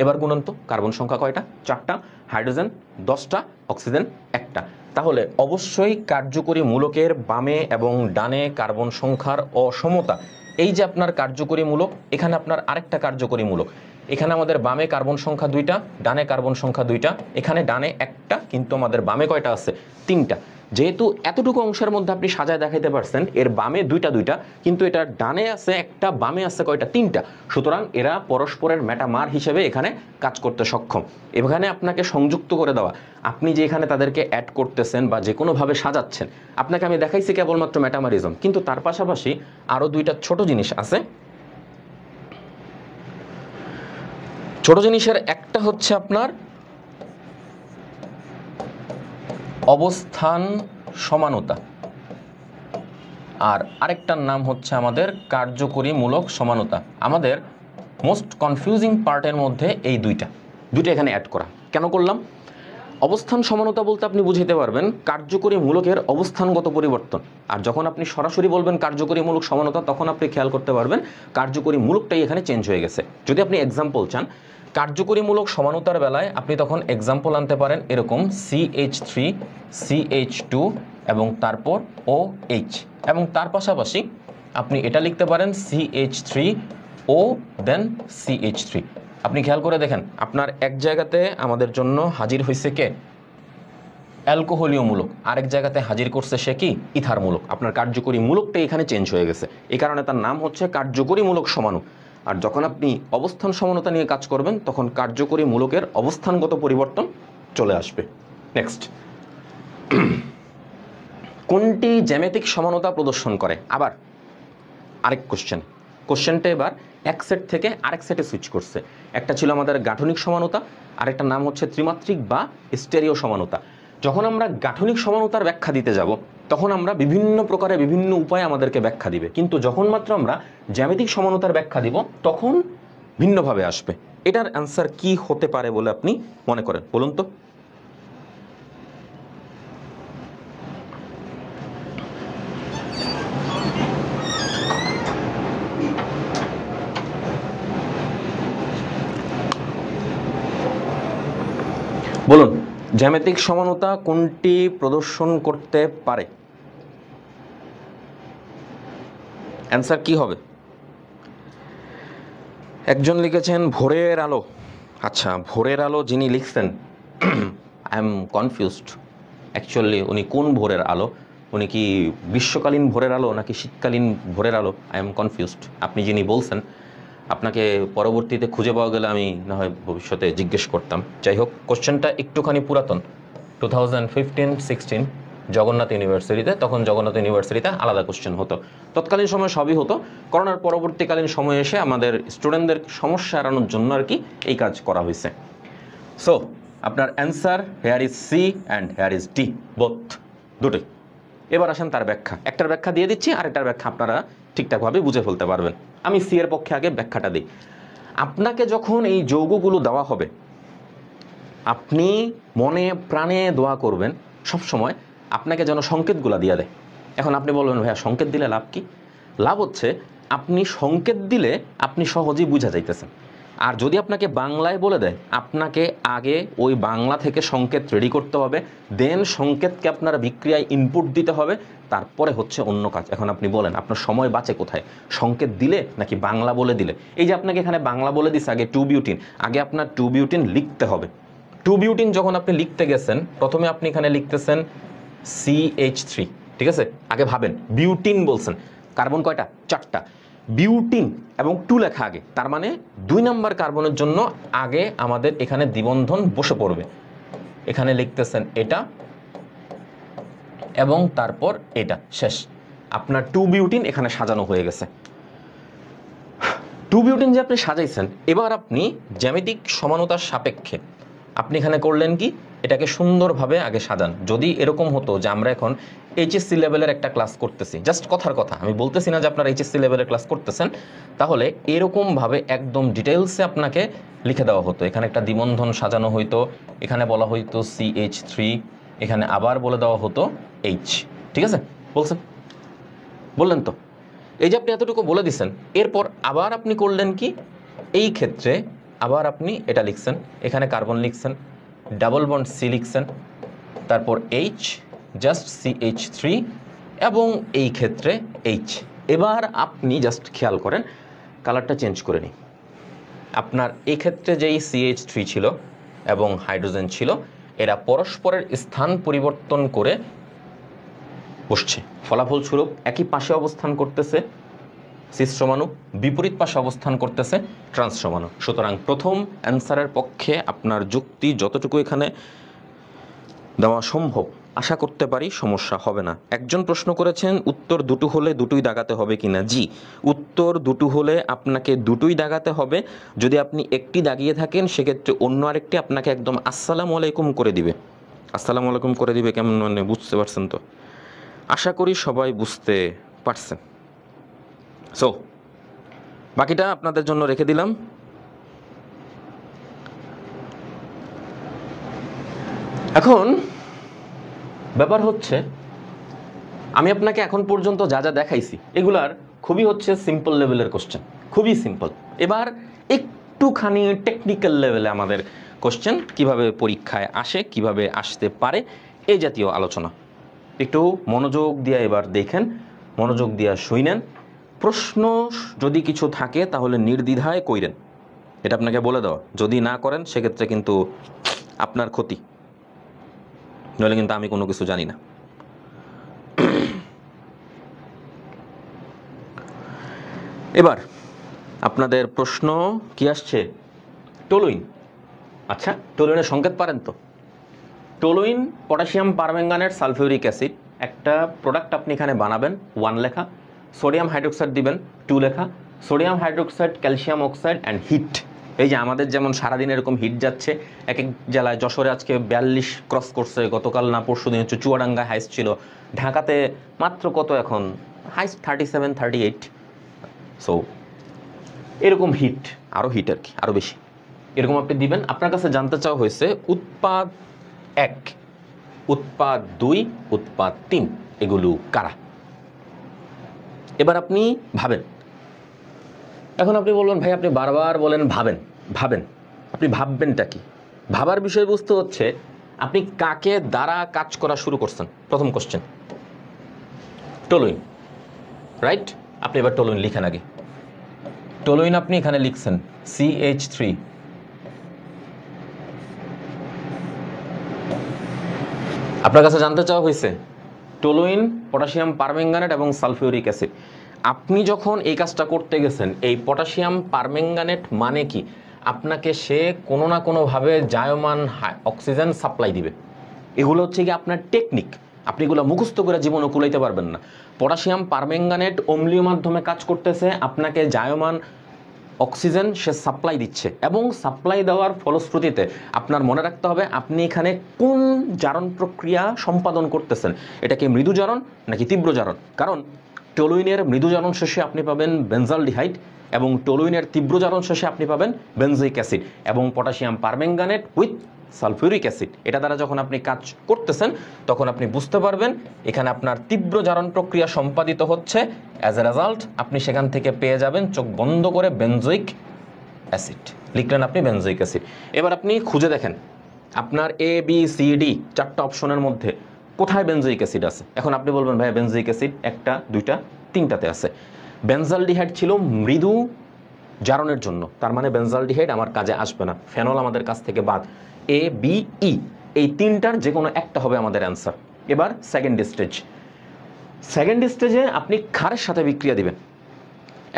এবার গুণন তো, কার্বন সংখ্যা কয়টা? 4টা, হাইড্রোজেন 10টা, অক্সিজেন 1টা। তাহলে অবশ্যই কার্যকরী মূলকের বামে এবং ডানে কার্বন সংখ্যার অসমতা, এই যে আপনার কার্যকরী মূলক, এখানে আপনার আরেকটা কার্যকরী মূলক, এখানে আমাদের বামে কার্বন সংখ্যা 2টা, ডানে কার্বন সংখ্যা 2টা, এখানে ডানে একটা, কিন্তু আমাদের বামে কয়টা আছে? 3টা। যেহেতু এতটুকু অংশের মধ্যে আপনি সাজায় দেখাইতে পারছেন এর বামে 2টা, কিন্তু এটা ডানে আছে একটা, বামে আছে কয়টা? 3টা। সুতরাং এরা পরস্পরের মেটামার হিসেবে এখানে কাজ করতে সক্ষম। এখানে আপনাকে সংযুক্ত করে দেওয়া, আপনি যে এখানে তাদেরকে অ্যাড করতেছেন বা যে কোনোভাবে সাজাচ্ছেন, আপনাকে আমি দেখাইছি কেবলমাত্র মেটামারিজম, কিন্তু তার পাশাপাশি আরও 2টা ছোট জিনিস আছে। ছোট জিনিসের একটা হচ্ছে আপনার অবস্থান সমানতা, আর আরেকটার নাম হচ্ছে আমাদের কার্যকরীমূলক সমানতা। আমাদের মোস্ট কনফিউজিং পার্টের মধ্যে এই দুইটা এখানে অ্যাড করা। কেন করলাম? অবস্থান সমানতা বলতে আপনি বুঝাইতে পারবেন কার্যকরী মূলকের অবস্থানগত পরিবর্তন, আর যখন আপনি সরাসরি বলবেন কার্যকরীমূলক সমানতা, তখন আপনি খেয়াল করতে পারবেন কার্যকরী মূলকটাই এখানে চেঞ্জ হয়ে গেছে। যদি আপনি এক্সাম্পল চান কার্যকরীমূলক সমানতার বেলায়, আপনি তখন এক্সাম্পল আনতে পারেন এরকম CH3 CH2 এবং তারপর OH, এবং তার পাশাপাশি আপনি এটা লিখতে পারেন CH3O দেন CH3। আপনি খেয়াল করে দেখেন আপনার এক জায়গাতে আমাদের জন্য হাজির হয়েছে কে? অ্যালকোহলীয় মূলক, আরেক জায়গাতে হাজির করছে সে কি? ইথার মূলক। আপনার কার্যকরী মূলকটা এখানে চেঞ্জ হয়ে গেছে, এই কারণে তার নাম হচ্ছে কার্যকরী মূলক সমাণু। আর যখন আপনি অবস্থান সমানতা নিয়ে কাজ করবেন তখন কার্যকরী মূলকের অবস্থানগত পরিবর্তন চলে আসবে। নেক্সট, কোনটি জ্যামিতিক সমানতা প্রদর্শন করে? আবার আরেক কোশ্চেনটা এবার এক সেট থেকে আরেক সেটে সুইচ করছে। একটা ছিল আমাদের গাঠনিক সমানতা, আরেকটা নাম হচ্ছে ত্রিমাত্রিক বা স্টেরিও সমানতা। যখন আমরা গাঠনিক সমানতার ব্যাখ্যা দিতে যাব তখন আমরা বিভিন্ন প্রকারে বিভিন্ন উপায়ে আমাদেরকে ব্যাখ্যা দিবে, কিন্তু যখন মাত্র আমরা জ্যামিতিক সমানতার ব্যাখ্যা দিব তখন ভিন্নভাবে আসবে। এটার অ্যান্সার কি হতে পারে বলে আপনি মনে করেন? বলুন তো। বলুন, জ্যামিতিক সমানতা কোনটি প্রদর্শন করতে পারে? অ্যান্সার কি হবে? একজন লিখেছেন ভোরের আলো। আচ্ছা, ভোরের আলো যিনি লিখছেন আই এম কনফিউজড অ্যাকচুয়ালি, উনি কোন ভোরের আলো? উনি কি গ্রীষ্মকালীন ভোরের আলো নাকি শীতকালীন ভোরের আলো? I am confused. আপনি যিনি বলছেন আপনাকে পরবর্তীতে খুঁজে পাওয়া গেলে আমি না হয় ভবিষ্যতে জিজ্ঞেস করতাম। যাই হোক, কোশ্চেনটা একটুখানি পুরাতন, 2015-16 জগন্নাথ ইউনিভার্সিটিতে। তখন জগন্নাথ ইউনিভার্সিটিতে আলাদা কোশ্চেন হতো, তৎকালীন সময় সবই হতো। করোনার পরবর্তীকালীন সময়ে এসে আমাদের স্টুডেন্টদের সমস্যা এড়ানোর জন্য আর কি এই কাজ করা হয়েছে। সো আপনার answer here is C and here is D, both, দুটোই। এবার আসেন তার ব্যাখ্যা। একটার ব্যাখ্যা দিয়ে দিচ্ছি, আর একটার ব্যাখ্যা আপনারা ঠিকঠাকভাবে বুঝে ফেলতে পারবেন। আমি সি এর পক্ষে আগে ব্যাখ্যাটা দিই। আপনাকে যখন এই যৌগগুলো দেওয়া হবে, আপনি মনে প্রাণে দোয়া করবেন সবসময় আপনাকে যেন সংকেতগুলো দিয়ে দেয়। এখন আপনি বলবেন ভাইয়া সংকেত দিলে লাভ কি? লাভ হচ্ছে আপনি সংকেত দিলে আপনি সহজেই বুঝা যাইতেছেন। আর যদি আপনাকে বাংলায় বলে দেয়, আপনাকে আগে ওই বাংলা থেকে সংকেত রেডি করতে হবে, দেন সংকেতকে আপনার বিক্রিয়ায় ইনপুট দিতে হবে, তারপরে হচ্ছে অন্য কাজ। এখন আপনি বলেন আপনার সময় বাঁচে কোথায়? সংকেত দিলে নাকি বাংলা বলে দিলে? এই যে আপনাকে এখানে বাংলা বলে দিচ্ছে আগে 2 বিউটিন, আগে আপনার 2 বিউটিন লিখতে হবে। 2 বিউটিন যখন আপনি লিখতে গেছেন, প্রথমে আপনি এখানে লিখতেছেন CH3, ঠিক আছে? আগে ভাবেন, বিউটিন বলছেন, কার্বন কয়টা? 4টা। বিউটিন এবং 2 লেখা আগে, তার মানে 2 নাম্বার কার্বনের জন্য আগে আমাদের এখানে দ্বিবন্ধন বসে পড়বে। এখানে লিখতেছেন এটা এবং তারপর এটা, শেষ। আপনার 2 বিউটিন এখানে সাজানো হয়ে গেছে। 2 বিউটিন যে আপনি সাজাইছেন, এবার আপনি জ্যামিতিক সমানতার সাপেক্ষে আপনি এখানে করলেন কি, এটাকে সুন্দরভাবে আগে সাজান। যদি এরকম হতো যে আমরা এখন এইচএসসি লেভেলের একটা ক্লাস করতেছি, জাস্ট কথার কথা, আমি বলতেছি না যে আপনারা এইচএসসি লেভেলের ক্লাস করতেছেন, তাহলে এরকমভাবে একদম ডিটেলসে আপনাকে লিখে দেওয়া হতো। এখানে একটা দ্বিবন্ধন সাজানো হইতো, এখানে বলা হইতো CH3, এখানে আবার বলে দেওয়া হতো H, ঠিক আছে? বললেন তো? এই যে আপনি এতটুকু বলে দিচ্ছেন, এরপর আবার আপনি করলেন কি, এই ক্ষেত্রে আবার আপনি এটা লিখছেন, এখানে কার্বন লিখছেন, ডাবল বন্ড C লিখছেন, তারপর H, জাস্ট CH3 এবং এই ক্ষেত্রে H। এবার আপনি জাস্ট খেয়াল করেন, কালারটা চেঞ্জ করে নিই। আপনার এক্ষেত্রে যেই CH3 ছিল এবং হাইড্রোজেন ছিল এরা পরস্পরের স্থান পরিবর্তন করে বসছে, ফলাফলস্বরূপ একই পাশে অবস্থান করতেছে সিস সমাণু, বিপরীত পাশে অবস্থান করতেছে ট্রান্স সমাণু। সুতরাং প্রথম অ্যান্সারের পক্ষে আপনার যুক্তি যতটুকু এখানে দেওয়া সম্ভব আশা করতে পারি সমস্যা হবে না। একজন প্রশ্ন করেছেন উত্তর দুটো হলে দুটোই দাগাতে হবে কিনা। জি, উত্তর দুটো হলে আপনাকে দুটোই দাগাতে হবে। যদি আপনি একটি দাগিয়ে থাকেন সেক্ষেত্রে অন্য আরেকটি আপনাকে একদম আসসালামু আলাইকুম করে দিবে। আসসালামু আলাইকুম করে দিবে কেমন, মানে বুঝতে পারছেন তো? আশা করি সবাই বুঝতে পারছেন। সো বাকিটা আপনাদের জন্য রেখে দিলাম। এখন ব্যাপার হচ্ছে আমি আপনাকে এখন পর্যন্ত যা যা দেখাইছি এগুলার খুবই হচ্ছে সিম্পল লেভেলের কোশ্চেন, খুবই সিম্পল। এবার একটুখানি টেকনিক্যাল লেভেলে আমাদের কোশ্চেন কিভাবে পরীক্ষায় আসে, কিভাবে আসতে পারে, এই জাতীয় আলোচনা একটু মনোযোগ দিয়ে এবার দেখেন, মনোযোগ দিয়ে শুনেন। প্রশ্ন যদি কিছু থাকে তাহলে নির্দ্বিধায় কইরেন, এটা আপনাকে বলে দেওয়া। যদি না করেন সেক্ষেত্রে কিন্তু আপনার ক্ষতি, নইলে কিন্তু আমি কোনো কিছু জানি না। এবার আপনাদের প্রশ্ন কি আসছে? টলুইন। আচ্ছা, টলুইনের সংকেত পারেন তো? Toluene potassium permanganate sulphuric acid, একটা প্রোডাক্ট আপনি এখানে বানাবেন 1 লেখা, সোডিয়াম হাইড্রোক্সাইড দিবেন 2 লেখা, sodium hydroxide, calcium oxide and heat. এই যে আমাদের যেমন সারাদিন এরকম হিট যাচ্ছে, এক এক জেলায়, যশোরে আজকে 42 ক্রস করছে, গতকাল না পরশু দিন হচ্ছে চুয়াডাঙ্গা হাইস্ট ছিল, ঢাকাতে মাত্র কত এখন হাইস্ট 37 38। সো এরকম হিট, আরও হিট আর কি, আরও বেশি এরকম আপনি দিবেন। আপনার কাছে জানতে চাওয়া হয়েছে উৎপাদ 1, উৎপাদ 2, উৎপাদ 3 এগুলো কারা। এবার আপনি ভাবেন, এখন আপনি বলবেন ভাই আপনি বারবার বলেন ভাবেন ভাবেন, আপনি ভাববেনটা কি? ভাবার বিষয়বস্তু হচ্ছে আপনি কাকে দ্বারা কাজ করা শুরু করছেন। প্রথম কোশ্চেন টলুইন, রাইট? আপনি এবার টলুইন লিখেন আগে। টলুইন আপনি এখানে লিখছেন CH3, আপনার কাছে জানতে চাওয়া হয়েছে টলুইন পটাশিয়াম পারম্যাঙ্গানেট এবং সালফিউরিক অ্যাসিড। আপনি যখন এই কাজটা করতে গেছেন, এই পটাশিয়াম পারম্যাঙ্গানেট মানে কি? আপনাকে সে কোনো না কোনোভাবে জায়মান অক্সিজেন সাপ্লাই দিবে। এগুলো হচ্ছে কি আপনার টেকনিক, আপনি এগুলো মুখস্থ করে জীবনে কুলাইতে পারবেন না। পটাশিয়াম পারম্যাঙ্গানেট অম্লীয় মাধ্যমে কাজ করতেছে, আপনাকে জায়মান অক্সিজেন সে সাপ্লাই দিচ্ছে, এবং সাপ্লাই দেওয়ার ফলশ্রুতিতে আপনার মনে রাখতে হবে আপনি এখানে কোন জারণ প্রক্রিয়া সম্পাদন করতেছেন। এটা কি মৃদু জারণ নাকি তীব্র জারণ? কারণ টলুইনের মৃদু জারণ শেষে আপনি পাবেন বেনজালডিহাইড, এবং টলুইনের তীব্র জারণ শেষে আপনি পাবেন বেনজোইক অ্যাসিড, এবং potassium permanganate with sulphuric acid. এটা দ্বারা যখন আপনি কাজ করতেছেন তখন আপনি বুঝতে পারবেন এখানে আপনার তীব্র জারণ প্রক্রিয়া সম্পাদিত হচ্ছে। অ্যাজ এ রেজাল্ট আপনি সেখান থেকে পেয়ে যাবেন চোখ বন্ধ করে বেনজোইক অ্যাসিড। লিখলেন আপনি বেনজোইক অ্যাসিড। এবার আপনি খুঁজে দেখেন আপনার ABCD 4টা অপশনের মধ্যে কোথায় বেনজোইক অ্যাসিড আছে। এখন আপনি বলবেন ভাই বেনজোইক অ্যাসিড 1টা 2টা 3টাতে আছে। বেনজালডিহাইড ছিল মৃদু জারণের জন্য, তার মানে বেনজালডিহাইড আমার কাজে আসবে না, ফেনল আমাদের কাছ থেকে বাদ। ABE এই 3টার যে কোনো একটা হবে আমাদের অ্যান্সার। এবার সেকেন্ড স্টেজে আপনি ক্ষারের সাথে বিক্রিয়া দিবেন।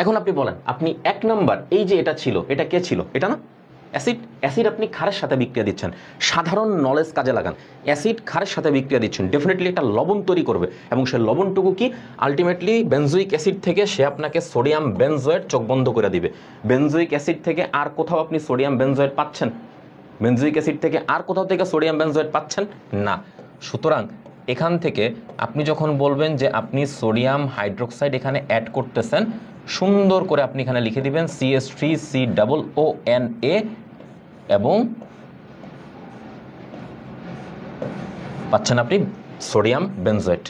এখন আপনি বলেন আপনি 1 নাম্বার এই যে এটা ছিল, এটা কে ছিল? এটা না অ্যাসিড আপনি ক্ষারের সাথে বিক্রিয়া দিচ্ছেন। সাধারণ নলেজ কাজে লাগান, অ্যাসিড ক্ষারের সাথে বিক্রিয়া দিচ্ছেন, ডেফিনেটলি একটা লবণ তৈরি করবে, এবং সে লবণটুকু কি আলটিমেটলি বেনজোইক অ্যাসিড থেকে সে আপনাকে সোডিয়াম বেনজোয়েট চোখ বন্ধ করে দিবে। বেনজোইক অ্যাসিড থেকে আর কোথাও আপনি সোডিয়াম বেনজোয়েট পাচ্ছেন? বেনজোইক অ্যাসিড থেকে আর কোথাও থেকে সোডিয়াম বেনজোয়েট পাচ্ছেন না। সুতরাং এখান থেকে আপনি যখন বলবেন যে আপনি সোডিয়াম হাইড্রোক্সাইড এখানে অ্যাড করতেছেন, সুন্দর করে আপনি এখানে লিখে দিবেন CH3COONA, এবং পাচ্ছেন আপনি সোডিয়াম বেনজোয়েট।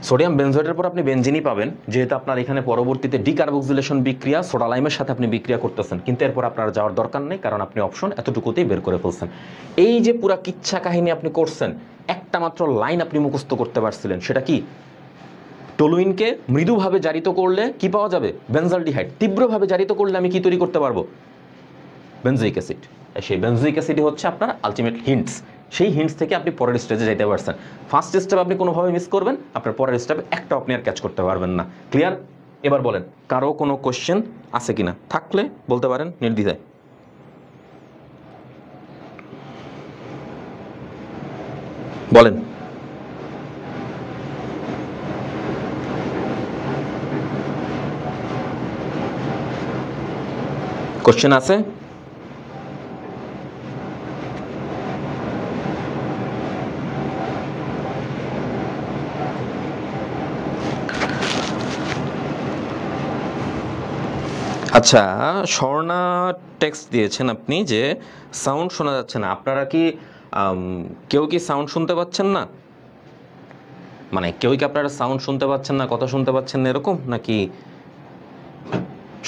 সোডিয়াম বেনজোয়েটের পর আপনি বেনজিনই পাবেন, যেহেতু আপনার এখানে পরবর্তীতে ডিকার্বক্সিলেশন বিক্রিয়া সোডা লাইমের সাথে আপনি বিক্রিয়া করতেছেন, কিন্তু এরপর আপনার যাওয়ার দরকার নেই, কারণ আপনি অপশন এতটুকুতেই বের করে ফেলছেন। এই যে পুরা কিচ্ছা কাহিনী আপনি করছেন, একটা মাত্র লাইন আপনি মুখস্থ করতে পারছিলেন, সেটা কি? টলুইনকে মৃদুভাবে জারিত করলে কি পাওয়া যাবে? বেনজালডিহাইড। তীব্রভাবে জারিত করলে আমি কি তৈরি করতে পারবো? Benzoic acid. সেই বেনজোইক অ্যাসিডই হচ্ছে আপনার আলটিমেট হিন্টস। সেই হিন্টস থেকে আপনি পরের স্টেজে যেতে পারছেন। ফার্স্ট স্টেপ আপনি কোনোভাবে মিস করবেন, আপনার পরের স্টেপে একটা আপনি আর ক্যাচ করতে পারবেন না। ক্লিয়ার? এবার বলেন কারো কোনো কোশ্চেন আছে কিনা, থাকলে বলতে পারেন নির্দ্বিধায়। বলেন। কোশ্চেন আছে? আচ্ছা, স্বর্ণা টেক্সট দিয়েছেন আপনি যে সাউন্ড শোনা যাচ্ছে না। আপনারা কি কেউ কি সাউন্ড শুনতে পাচ্ছেন না? মানে কেউ কি আপনারা সাউন্ড শুনতে পাচ্ছেন না, কথা শুনতে পাচ্ছেন না এরকম, নাকি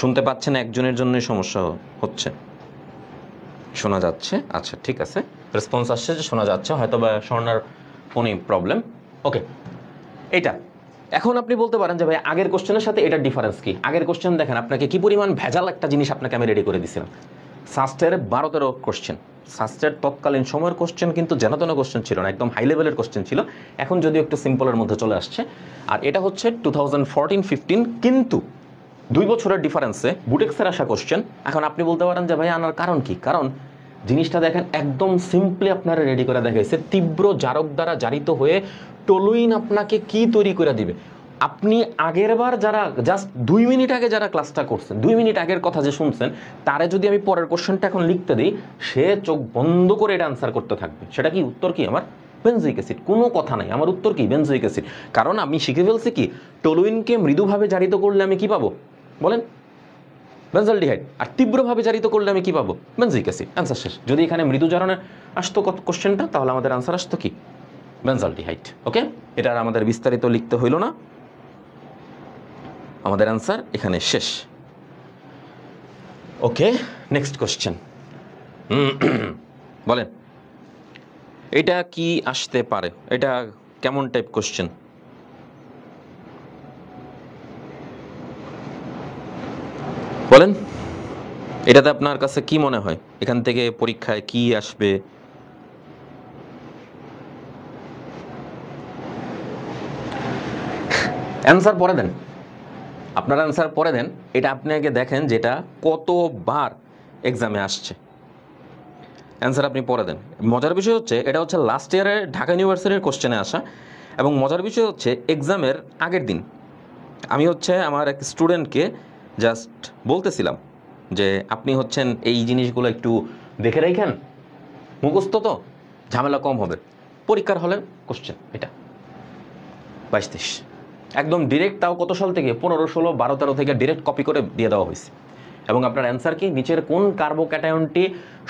শুনতে পাচ্ছেন একজনের জন্যই সমস্যা হচ্ছে? শোনা যাচ্ছে, আচ্ছা ঠিক আছে, রেসপন্স আসছে যে শোনা যাচ্ছে, হয়তো বা স্বর্ণার ফোনে প্রবলেম। ওকে, এটা এখন আপনি বলতে পারেন যে ভাই আগের কোশ্চেনের সাথে এটার ডিফারেন্স কি? আগের কোশ্চেন দেখেন আপনাকে কি পরিমাণ ভেজাল একটা জিনিস আপনাকে আমি রেডি করে দিছিলাম। সাস্টের 12-13 কোশ্চেন। সাস্টের তৎকালীন সময়ের কোশ্চেন কিন্তু যেন তেন কোশ্চেন ছিল না, একদম হাই লেভেলের কোশ্চেন ছিল। এখন যদিও একটু সিম্পলের মধ্যে চলে আসছে। আর এটা হচ্ছে 2014-15, কিন্তু 2 বছরের ডিফারেন্সে বুটেক্সের আসা কোশ্চেন। এখন আপনি বলতে পারেন যে ভাই আনার কারণ কি? কারণ জিনিসটা দেখেন একদম সিম্পলি আপনারা রেডি করে দেখাইছে। তীব্র জারক দ্বারা জারিত হয়ে টলুইন আপনাকে কি তৈরি করে দিবে। আপনি আগের বার যারা জাস্ট 2 মিনিট আগে যারা ক্লাসটা করছেন, 2 মিনিট আগের কথা যে শুনছেন, তারে যদি আমি পরের কোশ্চেনটা এখন লিখতে দিই, সে চোখ বন্ধ করে এটা আনসার করতে থাকবে। সেটা কি? উত্তর কি আমার? Benzoic acid. কোনো কথা নাই, আমার উত্তর কি? Benzoic acid. কারণ আমি শিখে ফেলছি কি, টলুইনকে মৃদুভাবে জারিত করলে আমি কি পাবো বলেন? বেনজালডিহাইড। আর তীব্রভাবে জারিত করলে আমি কি পাবো? Benzoic acid. আনসার শেষ। যদি এখানে মৃদু জারণে আসতো কোশ্চেনটা, তাহলে আমাদের আনসার আসতো কি? বেনজালডিহাইড। ওকে, এটা আর আমাদের বিস্তারিত লিখতে হইল না, আমাদের আনসার এখানে শেষ। ওকে, নেক্সট কোশ্চেন। বলেন এটা কি আসতে পারে? এটা কেমন টাইপ কোশ্চেন? বলেন এটাতে আপনার কাছে কি মনে হয়, এখান থেকে পরীক্ষায় কি আসবে? অ্যান্সার পরে দেন, আপনার অ্যান্সার পরে দেন। এটা আপনি আগে দেখেন যেটা কতবার এক্সামে আসছে। অ্যান্সার আপনি পরে দেন। মজার বিষয় হচ্ছে এটা হচ্ছে লাস্ট ইয়ারের ঢাকা ইউনিভার্সিটির কোশ্চেনে আসা, এবং মজার বিষয় হচ্ছে এক্সামের আগের দিন আমি হচ্ছে আমার এক স্টুডেন্টকে জাস্ট বলতেছিলাম যে আপনি হচ্ছেন এই জিনিসগুলো একটু দেখে রাখেন, মুখস্থ তো ঝামেলা কম হবে। পরীক্ষার হলের কোশ্চেন এটা 22-23 একদম ডিরেক্ট, তাও কত সাল থেকে? 15, 16, 12, 13 থেকে ডিরেক্ট কপি করে দিয়ে দেওয়া হয়েছে। এবং আপনার অ্যান্সার কি? নিচের কোন কার্বোক্যাটায়নটি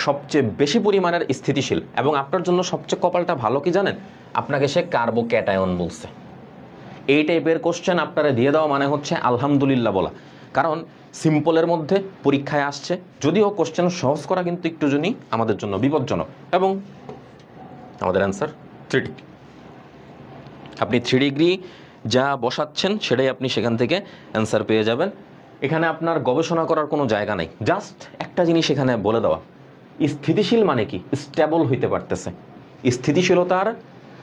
সবচেয়ে বেশি পরিমাণের স্থিতিশীল? এবং আপনার জন্য সবচেয়ে কপালটা ভালো কি জানেন? আপনাকে সে কার্বোক্যাটায়ন বলছে। এই টাইপের কোশ্চেন আপনারা দিয়ে দেওয়া মানে হচ্ছে আলহামদুলিল্লাহ বলা। কারণ সিম্পলের মধ্যে পরীক্ষায় আসছে, যদিও কোশ্চেন সহজ করা কিন্তু একটু জনই আমাদের জন্য বিপজ্জনক। এবং আমাদের অ্যান্সার 3 ডিগ্রি। আপনি 3 ডিগ্রি যা বসাচ্ছেন সেটাই আপনি সেখান থেকে অ্যান্সার পেয়ে যাবেন। এখানে আপনার গবেষণা করার কোনো জায়গা নেই, জাস্ট একটা জিনিস এখানে বলে দেওয়া। স্থিতিশীল মানে কি? স্টেবল হইতে পারতেছে। স্থিতিশীলতার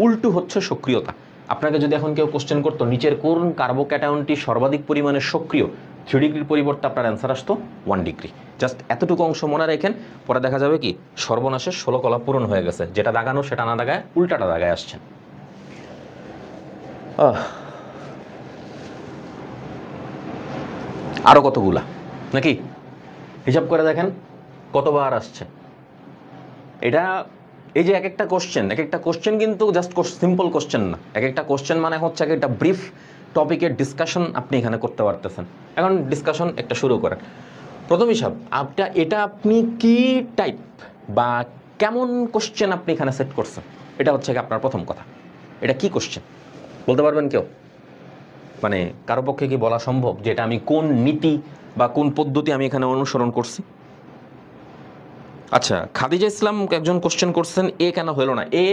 উল্টো হচ্ছে সক্রিয়তা। আপনাকে যদি এখন কেউ কোশ্চেন করতো নিচের কোন কার্বোক্যাটায়নটি সর্বাধিক পরিমাণে সক্রিয়, 3 ডিগ্রির পরিবর্তে আপনার অ্যান্সার আসতো 1 ডিগ্রি। জাস্ট এতটুকু অংশ মনে রাখেন, পরে দেখা যাবে কি সর্বনাশের 16 কলা পূরণ হয়ে গেছে। যেটা দাগানো সেটা না দাগায় উল্টাটা দাগায় আসছেন। আরো কতগুলা নাকি হিসাব করে দেখেন কতবার আসছে এটা। এই যে এক একটা কোশ্চেন কিন্তু জাস্ট সিম্পল কোশ্চেন না। এক একটা কোশ্চেন মানে হচ্ছে একটা ব্রিফ টপিকের ডিসকাশন আপনি এখানে করতে পারতেছেন। এখন ডিসকাশন একটা শুরু করেন। প্রথম হিসাব এটা আপনি কি টাইপ বা কেমন কোশ্চেন আপনি এখানে সেট করছেন, এটা হচ্ছে আপনার প্রথম কথা। এটা কি কোশ্চেন বলতে পারবেন কেউ? মানে কারো পক্ষে কি বলা সম্ভব যে এটা আমি কোন নীতি বা কোন পদ্ধতি আমি এখানে অনুসরণ করছি? আচ্ছা, খাদিজা ইসলাম একজন কোশ্চেন করছেন এ কেন হলো না? এ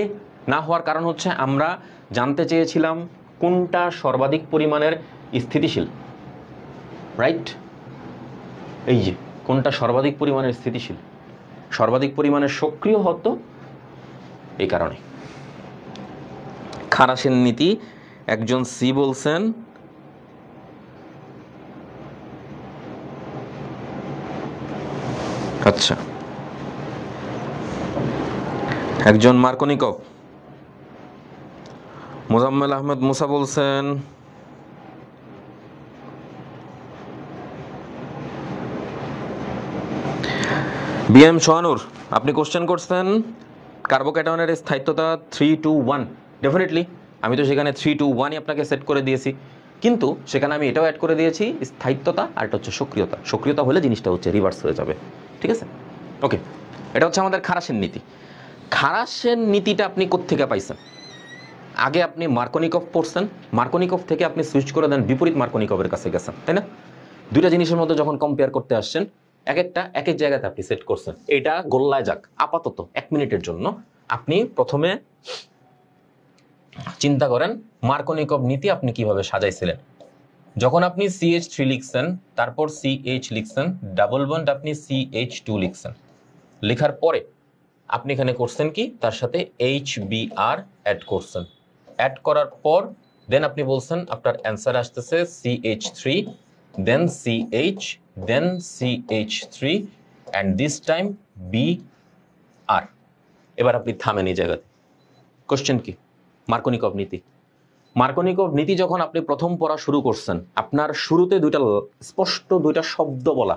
না হওয়ার কারণ হচ্ছে আমরা জানতে চেয়েছিলাম কোনটা সর্বাধিক পরিমাণের স্থিতিশীল? রাইট, এই যে কোনটা সর্বাধিক পরিমাণের স্থিতিশীল, সর্বাধিক পরিমাণে সক্রিয় হতো এই কারণে। খারাসের নীতি একজন সি বলছেন, আচ্ছা একজন মার্কনিকভ। মোজাম্মেল আহমেদ মুসা বলছেন বিএম সোহানুর, আপনি কোশ্চেন করছেন কার্বোক্যাটায়নের স্থায়িত্বতা 3:1। ডেফিনেটলি আমি তো সেখানে 3:1ই আপনাকে সেট করে দিয়েছি, কিন্তু সেখানে আমি এটাও অ্যাড করে দিয়েছি স্থায়িত্বতা, আর এটা হচ্ছে সক্রিয়তা। সক্রিয়তা হলে জিনিসটা হচ্ছে রিভার্স হয়ে যাবে, ঠিক আছে? ওকে, এটা হচ্ছে আমাদের খারাসের নীতি। খারাসের নীতিটা আপনি কোত্থেকে পাইছেন? আগে আপনি মার্কনিকভ পড়ছেন, মার্কনিকভ থেকে আপনি সুইচ করে দেন বিপরীত মার্কনিকভের কাছে গেছেন, তাই না? দুইটা জিনিসের মধ্যে যখন কম্পেয়ার করতে আসছেন, এক এক জায়গাতে আপনি সেট করছেন। এটা গোল্লায় যাক আপাতত 1 মিনিটের জন্য। আপনি প্রথমে চিন্তা করেন মার্কনিকভ নীতি আপনি কিভাবে সাজাইছিলেন। যখন আপনি CH3 লিখছেন, তারপর CH লিখছেন, ডাবল বন্ড আপনি CH2 লিখছেন, লেখার পরে আপনি এখানে করছেন কি, তার সাথে HBr অ্যাড করছেন। অ্যাড করার পর দেন আপনি বলছেন আপনার অ্যান্সার আসতেছে CH3, then CH, then CH3 and this time Br। এবার আপনি থামেন এই জায়গাতে। কোশ্চেন কি? মার্কনিকভ নীতি। মার্কনিকভ নীতি যখন আপনি প্রথম পড়া শুরু করছেন, আপনার শুরুতে স্পষ্ট দুইটা শব্দ বলা,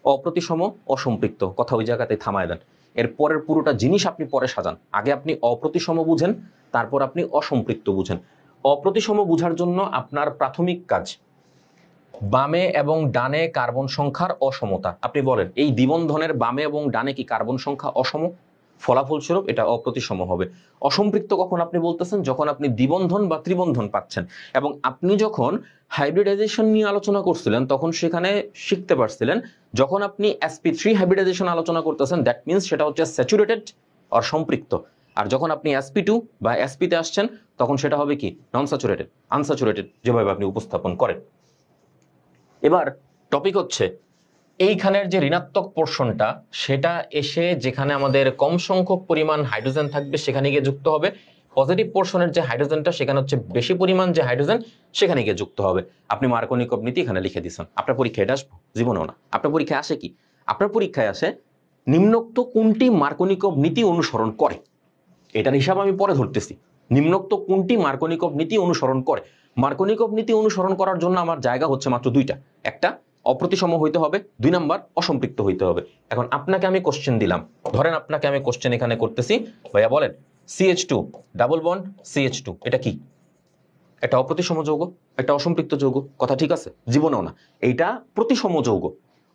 অপ্রতিসম, অসম্পৃক্ত, কথা ওই জায়গাতে থামায় দেন। এর পরের পুরোটা জিনিস আপনি পরে সাজান। আগে আপনি অপ্রতিসম বুঝেন, তারপর আপনি অসম্পৃক্ত বুঝেন। অপ্রতিসম বুঝার জন্য আপনার প্রাথমিক কাজ বামে এবং ডানে কার্বন সংখ্যার অসমতা। আপনি বলেন এই দ্বিবন্ধনের বামে এবং ডানে কি কার্বন সংখ্যা অসম? ফলাফলস্বরূপ এটা অপ্রতিসম হবে। অসম্পৃক্ত কখন আপনি বলতেছেন? যখন আপনি দ্বিবন্ধন বা ত্রিবন্ধন পাচ্ছেন। এবং আপনি যখন হাইব্রিডাইজেশন নিয়ে আলোচনা করছিলেন, তখন সেখানে শিখতে পারছিলেন যখন আপনি sp3 হাইব্রিডাইজেশন আলোচনা করতেছেন, দ্যাট মিনস সেটা হচ্ছে স্যাচুরেটেড আর সম্পৃক্ত। আর যখন আপনি sp2 বা sp তে আসছেন, তখন সেটা হবে কি, নন স্যাচুরেটেড, আনস্যাচুরেটেড, যেভাবে আপনি উপস্থাপন করেন। এবার টপিক হচ্ছে এইখানের যে ঋণাত্মক পোর্শনটা, সেটা এসে যেখানে আমাদের কম সংখ্যক পরিমাণ হাইড্রোজেন থাকবে সেখানে গিয়ে যুক্ত হবে। পজিটিভ পোর্শনের যে হাইড্রোজেনটা, সেখানে হচ্ছে বেশি পরিমাণ যে হাইড্রোজেন, সেখানে গিয়ে যুক্ত হবে। আপনি মার্কনিকভ নীতি এখানে লিখে দিচ্ছেন। আপনার পরীক্ষায় এটা আসবো? জীবনেও না। আপনার পরীক্ষায় আসে কি? আপনার পরীক্ষায় আসে নিম্নোক্ত কোনটি মার্কনিকভ নীতি অনুসরণ করে। এটার হিসাব আমি পরে ধরতেছি। নিম্নোক্ত কোনটি মার্কনিকভ নীতি অনুসরণ করে। মার্কনিকভ নীতি অনুসরণ করার জন্য আমার জায়গা হচ্ছে মাত্র দুইটা। একটা, অপ্রতিসম হইতে হবে, 2 নাম্বার অসম্পৃক্ত হইতে হবে। এখন আপনাকে আমি কোশ্চেন দিলাম, ধরেন আপনাকে আমি কোশ্চেন এখানে করতেছি, ভাইয়া বলেন CH2 ডাবল বন্ড CH2 এটা কি? এটা অপ্রতিসম যৌগ, এটা অসম্পৃক্ত যৌগ, কথা ঠিক আছে? জীবনেও না। এইটা প্রতিসম যৌগ,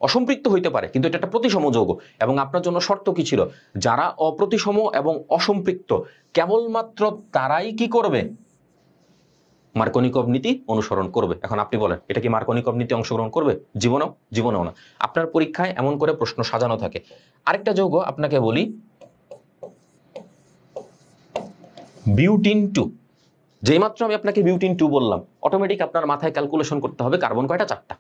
অসম্পৃক্ত হইতে পারে কিন্তু এটা একটা প্রতিসম যৌগ। এবং আপনার জন্য শর্ত কি ছিল? যারা অপ্রতিসম এবং অসম্পৃক্ত কেবলমাত্র তারাই কি করবে? মার্কনিকভ নীতি অনুসরণ করবে। এখন আপনি বলেন এটা কি মার্কনিকভ নীতি অংশগ্রহণ করবে? জীবনেও না। আপনার পরীক্ষায় এমন করে প্রশ্ন সাজানো থাকে। আরেকটা যৌগ আপনাকে বলি, বিউটিন 2। যেইমাত্র আমি আপনাকে বিউটিন 2 বললাম, অটোমেটিক আপনার মাথায় ক্যালকুলেশন করতে হবে কার্বন কয়টা? 4টা।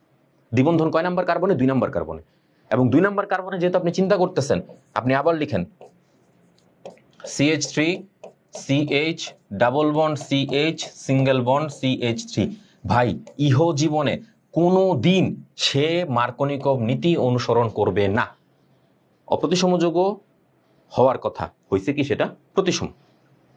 দ্বিবন্ধন কয় নাম্বার কার্বনে? 2 নাম্বার কার্বনে। এবং 2 নাম্বার কার্বনে যেহেতু আপনি চিন্তা করতেছেন, আপনি আবার লিখেন CH3 CH double bond CH single bond CH3। ভাই ইহ জীবনে কোনো দিন সে মার্কনিকভ নীতি অনুসরণ করবে না। অপ্রতিসম যৌগ হওয়ার কথা, হয়েছে কি সেটা প্রতিসম।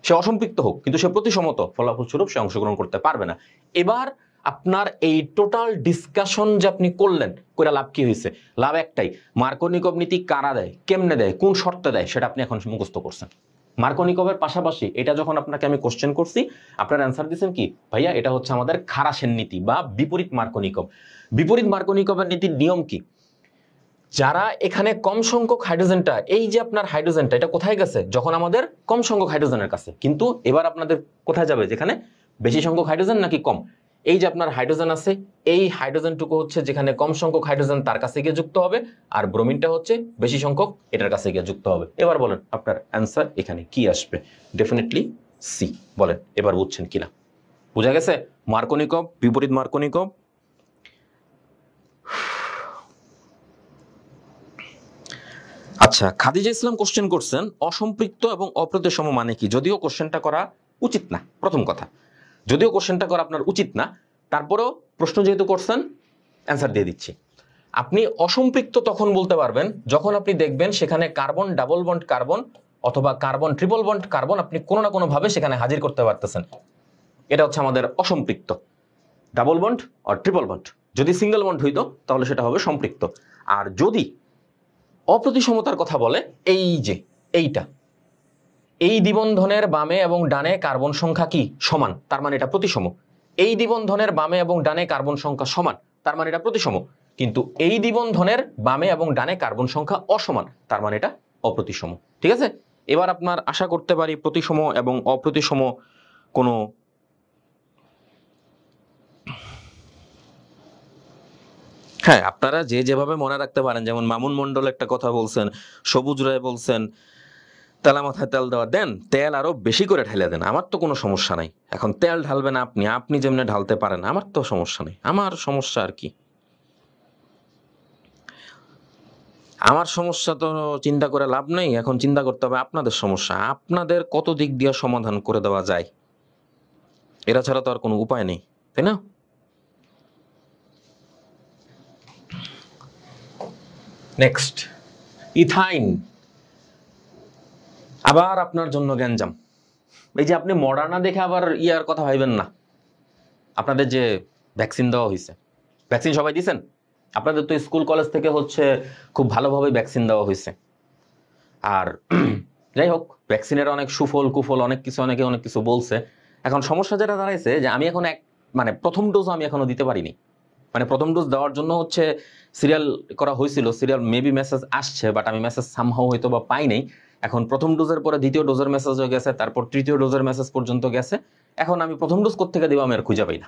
সে অসম্পৃক্ত হোক কিন্তু সে প্রতিসমত, ফলাফলস্বরূপ সে অংশগ্রহণ করতে পারবে না। এবার আপনার এই টোটাল ডিসকাশন যে আপনি করলেন, কইরা লাভ কি হয়েছে? লাভ একটাই, মার্কনিকভ নীতি কারা দেয়, কেমনে দেয়, কোন শর্তে দেয়, সেটা আপনি এখন মুখস্থ করছেন। মার্কনিকভের পাশাপাশি এটা যখন আপনাকে আমি কোশ্চেন করছি, আপনার অ্যান্সার দিচ্ছেন কি, ভাইয়া এটা হচ্ছে আমাদের খারাসের নীতি বা বিপরীত মার্কনিকভ। বিপরীত মার্কনিকভের নীতির নিয়ম কি? যারা এখানে কম সংখ্যক হাইড্রোজেনটা, এই যে আপনার হাইড্রোজেনটা, এটা কোথায় গেছে? যখন আমাদের কম সংখ্যক হাইড্রোজেনের কাছে। কিন্তু এবার আপনাদের কোথায় যাবে? যেখানে বেশি সংখ্যক হাইড্রোজেন নাকি কম? এই যে আপনার হাইড্রোজেন আছে, এই হাইড্রোজেনটুকু হচ্ছে যেখানে কম সংখ্যক হাইড্রোজেন তার কাছে গিয়ে যুক্ত হবে, আর ব্রোমিনটা হচ্ছে বেশি সংখ্যক এটার কাছে গিয়ে যুক্ত হবে। এবার বলেন আপনার অ্যান্সার এখানে কি আসবে? Definitely C. বলেন এবার বুঝছেন কিনা? বুঝা গেছে? মার্কোনিকভ, বিপরীত মার্কোনিকভ। আচ্ছা, খাদিজা ইসলাম কোশ্চেন করছেন অসম্পৃক্ত এবং অপ্রতিসম মানে কি? যদিও কোশ্চেনটা করা উচিত না, প্রথম কথা, যদিও কোশ্চেনটা করা আপনার উচিত না, তারপরেও প্রশ্ন যেহেতু করছেন অ্যান্সার দিয়ে দিচ্ছি। আপনি অসম্পৃক্ত তখন বলতে পারবেন যখন আপনি দেখবেন সেখানে কার্বন ডাবল বন্ড কার্বন অথবা কার্বন ট্রিপল বন্ড কার্বন আপনি কোনো না কোনো ভাবে সেখানে হাজির করতে পারতেছেন, এটা হচ্ছে আমাদের অসম্পৃক্ত। ডাবল বন্ড আর ট্রিপল বন্ড, যদি সিঙ্গেল বন্ড হইতো তাহলে সেটা হবে সম্পৃক্ত। আর যদি অপ্রতিসমতার কথা বলে, এই যে এইটা, এই দ্বিবন্ধনের বামে এবং ডানে কার্বন সংখ্যা কি সমান, তার মানে এটা প্রতিসম। এই দ্বিবন্ধনের বামে এবং ডানে কার্বন সংখ্যা সমান, তার মানে এটা প্রতিসম। কিন্তু এই দ্বিবন্ধনের বামে এবং ডানে কার্বন সংখ্যা অসমান, তার মানে এটা অপ্রতিসম। ঠিক আছে, এবার আপনার আশা করতে পারি প্রতিসম এবং অপ্রতিসম কোনো হ্যাঁ, আপনারা যে যেভাবে মনে রাখতে পারেন, যেমন মামুন মন্ডল একটা কথা বলছেন, সবুজ রায় বলছেন তেলা মাথায় তেল দেওয়া, দেন তেল আরো বেশি করে ঢেলে দেন, আমার তো কোনো সমস্যা নাই। এখন তেল ঢালবেন আপনি, আপনি যেমনি ঢালতে পারেন, আমার তো সমস্যা নেই। আমার সমস্যা আর কি, আমার সমস্যা তো চিন্তা করে লাভ নেই, এখন চিন্তা করতে হবে আপনাদের সমস্যা, আপনাদের কত দিক দিয়ে সমাধান করে দেওয়া যায়, এরা ছাড়া তো আর কোনো উপায় নেই, তাই না? Next, ethyne. আবার আপনার জন্য গ্যাঞ্জাম। এই যে আপনি মডার্না দেখে আবার ইয়ার কথা ভাইবেন না, আপনাদের যে ভ্যাকসিন দেওয়া হয়েছে, ভ্যাকসিন সবাই দিয়েছেন? আপনাদের তো স্কুল কলেজ থেকে হচ্ছে খুব ভালোভাবে ভ্যাকসিন দেওয়া হয়েছে। আর যাই হোক, ভ্যাকসিনের অনেক সুফল কুফল অনেক কিছু, অনেকে অনেক কিছু বলছে। এখন সমস্যা যেটা দাঁড়াইছে যে আমি এখন মানে প্রথম ডোজ আমি এখনো দিতে পারিনি। মানে প্রথম ডোজ দেওয়ার জন্য হচ্ছে সিরিয়াল করা হয়েছিল, সিরিয়াল মেবি মেসেজ আসছে, বাট আমি মেসেজ সামহাও হয়তো বা পাই নাই। এখন প্রথম ডোজের পরে দ্বিতীয় ডোজের মেসেজও গেছে, তারপর তৃতীয় ডোজের মেসেজ পর্যন্ত গেছে। এখন আমি প্রথম ডোজ কোত্থেকে দিব আমি আর খুঁজে পাই না।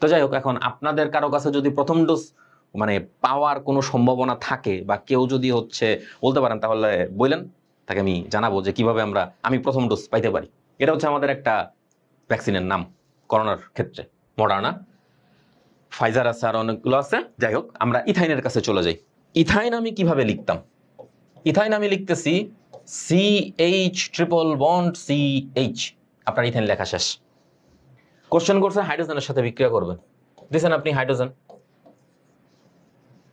তো যাই হোক, এখন আপনাদের কারো কাছে যদি প্রথম ডোজ মানে পাওয়ার কোনো সম্ভাবনা থাকে বা কেউ যদি হচ্ছে বলতে পারেন, তাহলে বললেন, তাকে আমি জানাবো যে কিভাবে আমি প্রথম ডোজ পাইতে পারি। এটা হচ্ছে আমাদের একটা ভ্যাকসিনের নাম করোনার ক্ষেত্রে, মডার্না, ফাইজার আছে, আর অনেকগুলো আছে। যাই হোক, আমরা ইথাইনের কাছে চলে যাই। ইথাইন আমি কিভাবে লিখতাম? ইথাইন আমি লিখতেছি CH ট্রিপল বন্ড CH। আপনার ইথাইন লেখা শেষ। কোশ্চেন করছে হাইড্রোজেনের সাথে বিক্রিয়া করবেন, দিয়েছেন আপনি হাইড্রোজেন।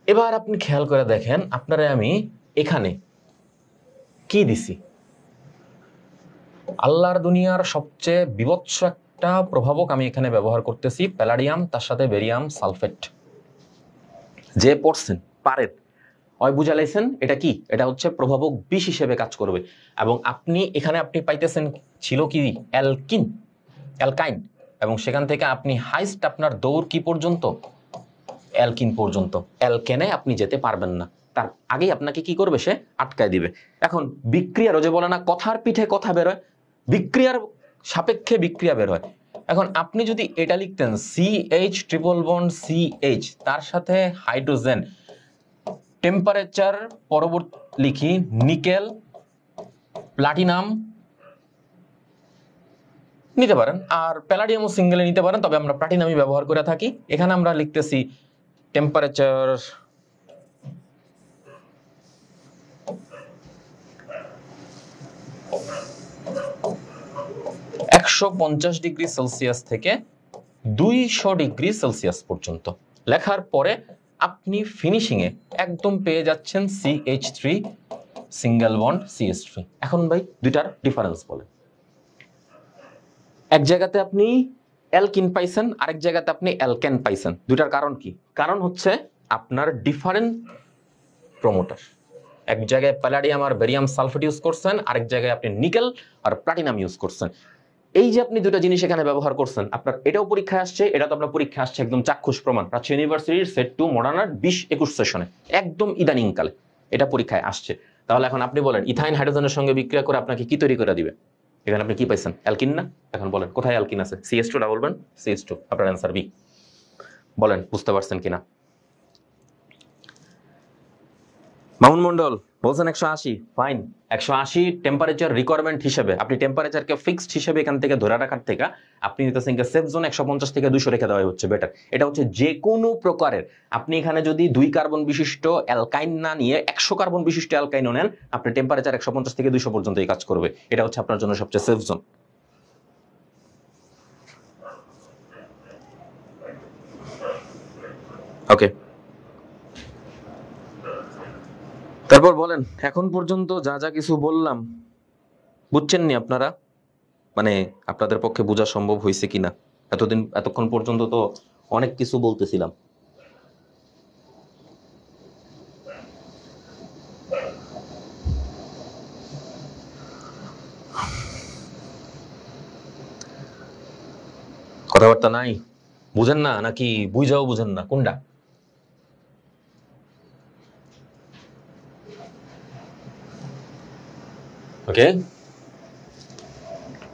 এবার আপনি খেয়াল করে দেখেন, আপনারে আমি এখানে কি দিছি? আল্লাহর দুনিয়ার সবচেয়ে বিভৎস একটা প্রভাবক আমি এখানে ব্যবহার করতেছি, প্যালাডিয়াম, তার সাথে বেরিয়াম সালফেট। যে পড়ছেন পারেন ওই বুঝালাইছেন এটা কি, এটা হচ্ছে প্রভাবক বিষ হিসেবে কাজ করবে। এবং এখানে আপনি পাইতেছেন ছিল কি অ্যালকাইন, এবং সেখান থেকে আপনি হাইস্ট আপনার দৌড় কি পর্যন্ত, অ্যালকিন পর্যন্ত। অ্যালকেনে আপনি যেতে পারবেন না, তার আগেই আপনাকে কি করবে, সে আটকায় দিবে। এখন বিক্রিয়ার, যে বলে না কথার পিঠে কথা বের হয়, বিক্রিয়ার সাপেক্ষে বিক্রিয়া বের হয়। এখন আপনি যদি এটা লিখতেন CH ট্রিপল বন্ড CH, তার সাথে হাইড্রোজেন, টেম্পারেচার পরবর্তী লিখি নিকেল প্লাটিনাম নিতে পারেন, আর প্যালাডিয়ামও সিঙ্গেলে নিতে পারেন, তবে আমরা প্লাটিনামই ব্যবহার করে থাকি। এখানে আমরা লিখতেছি টেম্পারেচার 150 ডিগ্রি সেলসিয়াস থেকে 200 ডিগ্রি সেলসিয়াস পর্যন্ত। লেখার পরে আপনি ফিনিশিং এ একদম পেয়ে যাচ্ছেন CH3 সিঙ্গেল বন্ড CH3। এখন ভাই দুইটার ডিফারেন্স বলে, এক জায়গাতে আপনি অ্যালকিন পাইছেন, আরেক জায়গাতে আপনি অ্যালকেন পাইছেন। দুইটার কারণ কি? কারণ হচ্ছে আপনার ডিফারেন্ট প্রমোটার। এক জায়গায় প্যালাডিয়াম আর বেরিয়াম সালফেট ইউজ করছেন, আরেক জায়গায় আপনি নিকেল আর প্লাটিনাম ইউজ করছেন। এই যে আপনি দুটো জিনিস এখানে ব্যবহার করছেন, আপনার এটাও পরীক্ষায় আসছে, এটা তো আপনার পরীক্ষা আসছে একদম চাক্ষুষ প্রমাণ। রাজশাহী ইউনিভার্সিটির সেট 2 মডার্নার 20-21 সেশনে একদম ইদানিং কালে এটা পরীক্ষায় আসছে। তাহলে এখন আপনি বলেন ইথাইন হাইড্রোজেনের সঙ্গে বিক্রিয়া করে আপনাকে কি তৈরি করে দিবে? এখানে আপনি কি পাইছেন? অ্যালকিন না? এখন বলেন কোথায় অ্যালকিন আছে? CH2 double bond CH2। আপনার অ্যান্সার বি। বলেন বুঝতে পারছেন কিনা? মামুন মন্ডল বলছেন 180, ফাইন। 180 টেম্পারেচার রিকোয়ারমেন্ট হিসেবে, আপনি টেম্পারেচারকে ফিক্সড হিসেবে এখান থেকে ধরে রাখার থেকে আপনি নিতেছেন সেফ জোন 150 থেকে 200 রেখে দেওয়া হচ্ছে বেটার। এটা হচ্ছে যে কোনো প্রকারের, আপনি এখানে যদি 2 কার্বন বিশিষ্ট অ্যালকাইন না নিয়ে 100 কার্বন বিশিষ্ট অ্যালকাইনও নেন, আপনি টেম্পারেচার 150 থেকে 200 পর্যন্ত এই কাজ করবে। এটা হচ্ছে আপনার জন্য সবচেয়ে সেফ জোন। ওকে, তারপর বলেন, এখন পর্যন্ত যা যা কিছু বললাম বুঝছেন নি আপনারা? মানে আপনাদের পক্ষে বোঝা সম্ভব হয়েছে কিনা? এতক্ষণ পর্যন্ত তো অনেক কিছু বলতেছিলাম। কথাবার্তা নাই, বুঝেন না নাকি বুঝাও বুঝেন না, কোনটা? ওকে,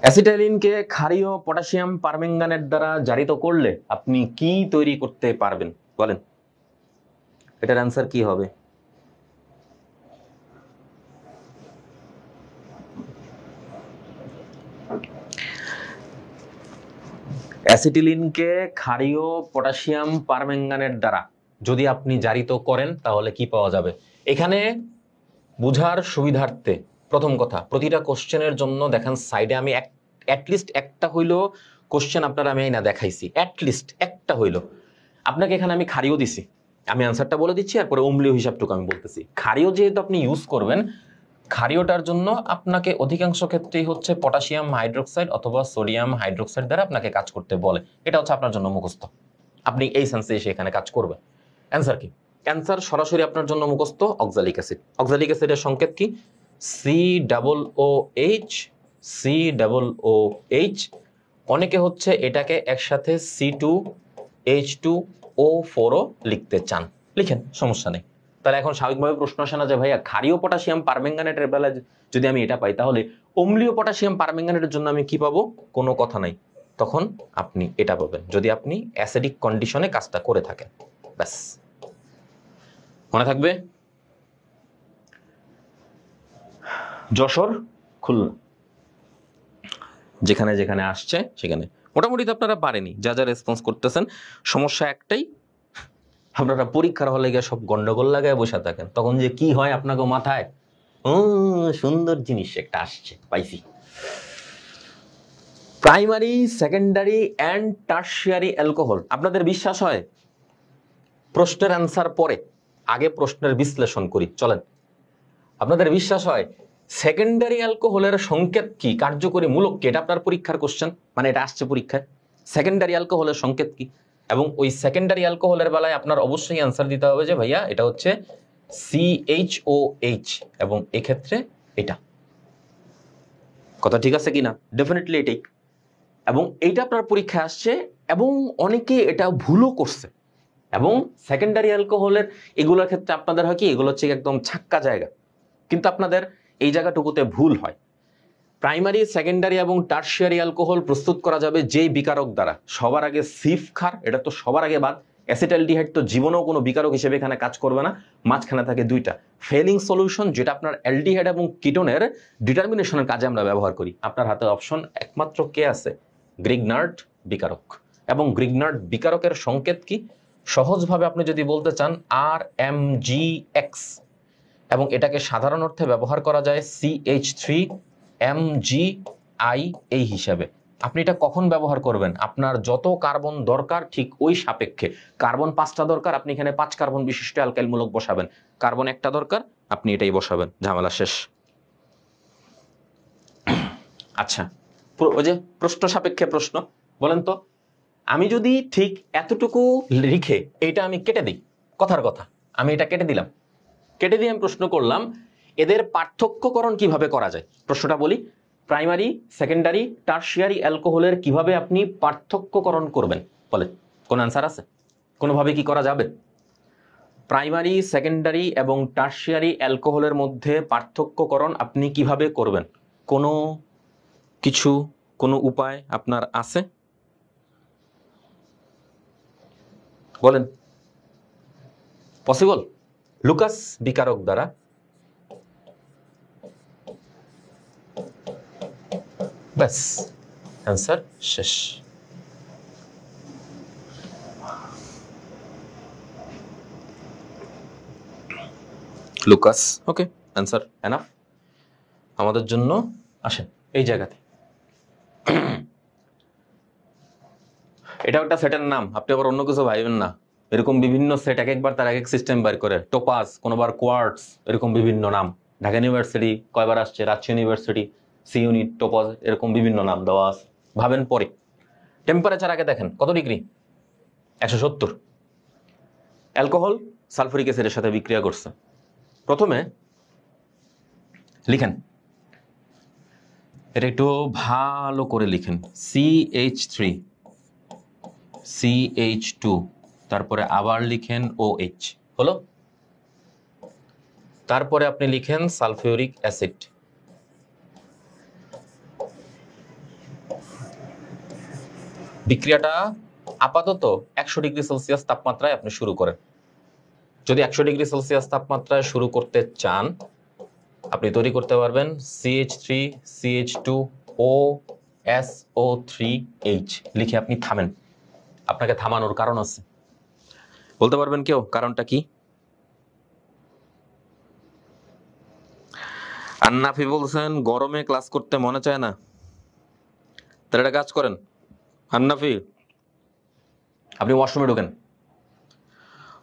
অ্যাসিটাইলিনকে ক্ষারীয় পটাশিয়াম পারম্যাঙ্গানেট দ্বারা জারিত করলে আপনি কি তৈরি করতে পারবেন বলেন? এটার অ্যান্সার কি হবে? অ্যাসিটিলিনকে ক্ষারীয় পটাশিয়াম পারম্যাঙ্গানেট দ্বারা যদি আপনি জারিত করেন তাহলে কি পাওয়া যাবে? এখানে বুঝার সুবিধার্থে প্রথম কথা, প্রতিটা কোশ্চেনের জন্য দেখেন সাইডে আমি অ্যাটলিস্ট একটা হইলো কোশ্চেন আপনারা আমি না দেখাইছি, অ্যাটলিস্ট একটা হইলো। আপনাকে এখানে আমি ক্ষারীয় দিছি, আমি আনসারটা বলে দিচ্ছি, এরপরে অম্লীয় হিসাবটুকু আমি বলতেছি। ক্ষারীয় যেহেতু আপনি ইউজ করবেন, ক্ষারীয়টার জন্য আপনাকে অধিকাংশ ক্ষেত্রেই হচ্ছে পটাশিয়াম হাইড্রোক্সাইড অথবা সোডিয়াম হাইড্রোক্সাইড দ্বারা আপনাকে কাজ করতে বলে। এটা হচ্ছে আপনার জন্য মুখস্থ, আপনি এই সেন্সে এসে এখানে কাজ করবেন। অ্যান্সার কি? অ্যান্সার সরাসরি আপনার জন্য মুখস্থ, অক্সালিক অ্যাসিড। অক্সালিক অ্যাসিডের সংকেত কি? COOH, COOH। অনেকে হচ্ছে এটাকে একসাথে C2H2O4ও লিখতে চান, লিখেন, সমস্যা নেই। তাহলে এখন স্বাভাবিকভাবে প্রশ্ন আসে না যে ভাইয়া ক্ষারীয় পটাশিয়াম পারম্যাঙ্গানেটের বেলায় যদি আমি এটা পাই তাহলে অম্লীয় পটাশিয়াম পারম্যাঙ্গানেটের জন্য আমি কি পাবো? কোনো কথা নাই, তখন আপনি এটা পাবেন যদি আপনি অ্যাসিডিক কন্ডিশনে কাজটা করে থাকেন। ব্যাস, মনে থাকবে। যশোর, খুলনা, যেখানে যেখানে আসছে সেখানে মোটামুটি তো আপনারা পারেনি, যা যা রেসপন্স করতেছেন। সমস্যা একটাই, আপনারা পরীক্ষার হলে গিয়ে সব গন্ডগোল লাগায় বসে থাকেন, তখন যে কি হয় আপনাকে মাথায়, সুন্দর জিনিস একটা আসছে, পাইছি। Primary, secondary and tertiary alcohol. আপনাদের বিশ্বাস হয় প্রশ্নের অ্যান্সার পরে, আগে প্রশ্নের বিশ্লেষণ করি চলেন। আপনাদের বিশ্বাস হয় সেকেন্ডারি অ্যালকোহলের সংকেত কি, কার্যকরী মূলক কি? এটা আপনার পরীক্ষার কোশ্চেন, মানে এটা আসছে পরীক্ষায়। সেকেন্ডারি অ্যালকোহলের সংকেত কি? এবং ওই সেকেন্ডারি অ্যালকোহলের বেলায় আপনার অবশ্যই অ্যান্সার দিতে হবে যে ভাইয়া এটা হচ্ছে CHOH, এবং এক্ষেত্রে এটা। কথা ঠিক আছে কিনা? ডেফিনেটলি এটাই। এবং এইটা আপনার পরীক্ষায় আসছে, এবং অনেকে এটা ভুলও করছে। এবং সেকেন্ডারি অ্যালকোহলের এগুলোর ক্ষেত্রে আপনাদের হয় কি, এগুলো হচ্ছে একদম ছাক্কা জায়গা, কিন্তু আপনাদের এই জায়গাটুকুতে ভুল হয়। প্রাইমারি, সেকেন্ডারি এবং টারশিয়ারি অ্যালকোহল প্রস্তুত করা যাবে যেই বিকারক দ্বারা, সবার আগে সিফ ক্ষার, এটা তো সবার আগে বাদ। অ্যাসিটালডিহাইড তো জীবনেও কোনো বিকারক হিসেবে এখানে কাজ করবে না। মাঝখানে থাকে দুইটা ফেলিং সলিউশন, যেটা আপনার অ্যালডিহাইড এবং কিটোনের ডিটারমিনেশনের কাজে আমরা ব্যবহার করি। আপনার হাতে অপশন একমাত্র কে আছে? গ্রিগনার্ড বিকারক। এবং গ্রিগনার্ড বিকারকের সংকেত কি? সহজভাবে আপনি যদি বলতে চান RMGX, এবং এটাকে সাধারণ অর্থে ব্যবহার করা যায় CH3MgI এই হিসাবে। আপনি এটা কখন ব্যবহার করবেন? আপনার যত কার্বন দরকার ঠিক ওই সাপেক্ষে। কার্বন 5টা দরকার, আপনি এখানে 5 কার্বন বিশিষ্ট অ্যালকাইল মূলক বসাবেন। কার্বন 1টা দরকার, আপনি এটাই বসাবেন, ঝামেলা শেষ। আচ্ছা, ওই যে প্রশ্ন সাপেক্ষে প্রশ্ন, বলেন তো, আমি যদি ঠিক এতটুকু লিখে এটা আমি কেটে দিই, কথার কথা আমি এটা কেটে দিলাম, কেটে দিয়ে আমি প্রশ্ন করলাম এদের পার্থক্যকরণ কিভাবে করা যায়? প্রশ্নটা বলি, প্রাইমারি, সেকেন্ডারি, টারশিয়ারি অ্যালকোহলের কিভাবে আপনি পার্থক্যকরণ করবেন? বলেন, কোন অ্যান্সার আছে? কোনোভাবে কি করা যাবে? প্রাইমারি, সেকেন্ডারি এবং টারশিয়ারি অ্যালকোহলের মধ্যে পার্থক্যকরণ আপনি কিভাবে করবেন? কোনো কিছু, কোনো উপায় আপনার আছে? বলেন, পসিবল? লুকাস বিকারক দ্বারা ব্যাস অ্যান্সার শেষ। লুকাস, ওকে, অ্যান্সার এনাফ আমাদের জন্য। আসেন এই জায়গাতে, এটা একটা সেটের নাম, আপনি আবার অন্য কিছু ভাইবেন না। এরকম বিভিন্ন সেট এক একবার তার এক এক সিস্টেম বার করে, টোপাস, কোনোবার কোয়ার্টস, এরকম বিভিন্ন নাম। ঢাকা ইউনিভার্সিটি কয়বার আসছে, রাজশাহী ইউনিভার্সিটি, সি ইউনিট, টোপাস, এরকম বিভিন্ন নাম দেওয়া আছে। ভাবেন পরে। টেম্পারেচার আগে দেখেন কত ডিগ্রি, 170। অ্যালকোহল সালফুরিক অ্যাসিডের সাথে বিক্রিয়া করছে। প্রথমে লিখেন, এটা একটু ভালো করে লিখেন, CH3 CH2, তারপরে আবার লিখেন OH, হলো। তারপরে আপনি লিখেন সালফিউরিক অ্যাসিড, বিক্রিয়াটা আপাতত 100 ডিগ্রি সেলসিয়াস তাপমাত্রায় আপনি শুরু করেন। যদি 100 ডিগ্রি সেলসিয়াস তাপমাত্রায় শুরু করতে চান, আপনি তৈরি করতে পারবেন CH3 CH2 OSO3H লিখে আপনি থামেন। আপনাকে থামানোর কারণ আছে, বলতে পারবেন কেউ কারণটা কি? আন্নাফি বলছেন গরমে ক্লাস করতে মনে চায় না। তাহলে একটা কাজ করেন, আন্নাফি আপনি ওয়াশরুমে ঢোকেন।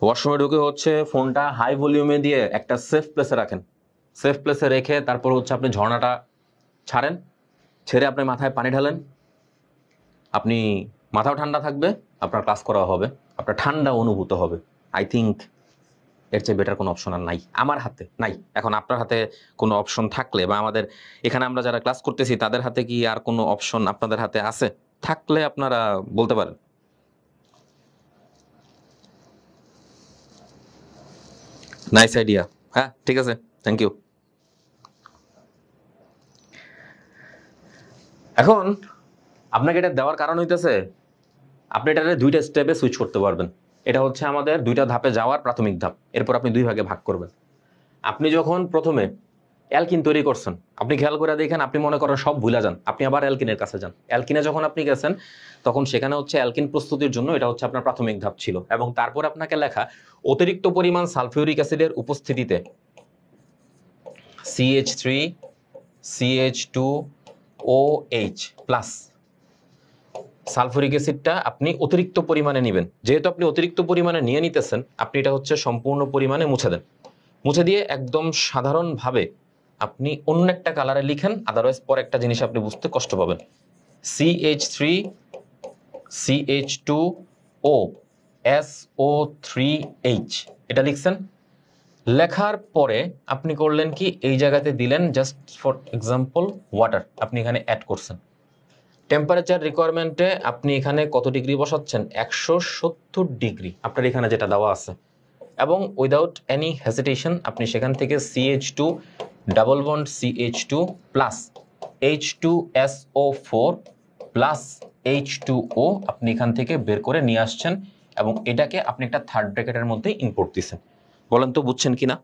ওয়াশরুমে ঢুকে হচ্ছে ফোনটা হাই ভলিউমে দিয়ে একটা সেফ প্লেসে রাখেন। সেফ প্লেসে রেখে তারপর হচ্ছে আপনি ঝর্ণাটা ছাড়েন, ছেড়ে আপনি মাথায় পানি ঢালেন। আপনি মাথাও ঠান্ডা থাকবে, আপনার ক্লাস করা হবে, আপনার ঠান্ডা অনুভূত হবে। আই থিঙ্ক এর চেয়ে বেটার কোনো অপশন আর নাই, আমার হাতে নাই। এখন আপনার হাতে কোনো অপশন থাকলে, বা আমাদের এখানে আমরা যারা ক্লাস করতেছি তাদের হাতে কি আর কোনো অপশন আপনাদের হাতে আছে, থাকলে আপনারা বলতে পারেন। নাইস আইডিয়া, হ্যাঁ ঠিক আছে, থ্যাংক ইউ। এখন আপনাকে এটা দেওয়ার কারণ হইতেছে আপনি এটাকে দুইটা স্টেপে সুইচ করতে পারবেন। এটা হচ্ছে আমাদের দুইটা ধাপে যাওয়ার প্রাথমিক ধাপ, এরপর আপনি দুই ভাগে ভাগ করবেন। আপনি যখন প্রথমে অ্যালকিন তৈরি করছেন, আপনি খেয়াল করে দেখেন, আপনি মনে করেন সব ভুলে যান, আপনি আবার অ্যালকিনের কাছে যান। অ্যালকিনে যখন আপনি গেছেন তখন সেখানে হচ্ছে অ্যালকিন প্রস্তুতির জন্য এটা হচ্ছে আপনার প্রাথমিক ধাপ ছিল, এবং তারপর আপনাকে লেখা অতিরিক্ত পরিমাণ সালফিউরিক অ্যাসিডের উপস্থিতিতে CH3 CH2OH প্লাস সালফুরিক অ্যাসিডটা আপনি অতিরিক্ত পরিমাণে নেবেন। যেহেতু আপনি অতিরিক্ত পরিমাণে নিয়ে নিতেছেন, আপনি এটা হচ্ছে সম্পূর্ণ পরিমাণে মুছে দেন। মুছে দিয়ে একদম সাধারণভাবে আপনি অন্য একটা কালারে লিখেন, আদারওয়াইজ পর একটা জিনিস আপনি বুঝতে কষ্ট পাবেন। CH3 CH2OSO3H এটা লিখছেন। লেখার পরে আপনি করলেন কি, এই জায়গাতে দিলেন জাস্ট ফর এক্সাম্পল ওয়াটার, আপনি এখানে অ্যাড করছেন। টেম্পারেচার রিকোয়ারমেন্টে আপনি এখানে কত ডিগ্রি বসাচ্ছেন, 170 ডিগ্রি আপনার এখানে যেটা দেওয়া আছে, এবং উইদাউট এনি হেজিটেশন আপনি সেখান থেকে CH2 double bond CH2 plus H2SO4 plus H2O আপনি এখান থেকে বের করে নিয়ে আসছেন, এবং এটাকে আপনি একটা থার্ড ব্র্যাকেটের মধ্যে ইম্পোর্ট দিচ্ছেন। বলেন তো বুঝছেন কিনা?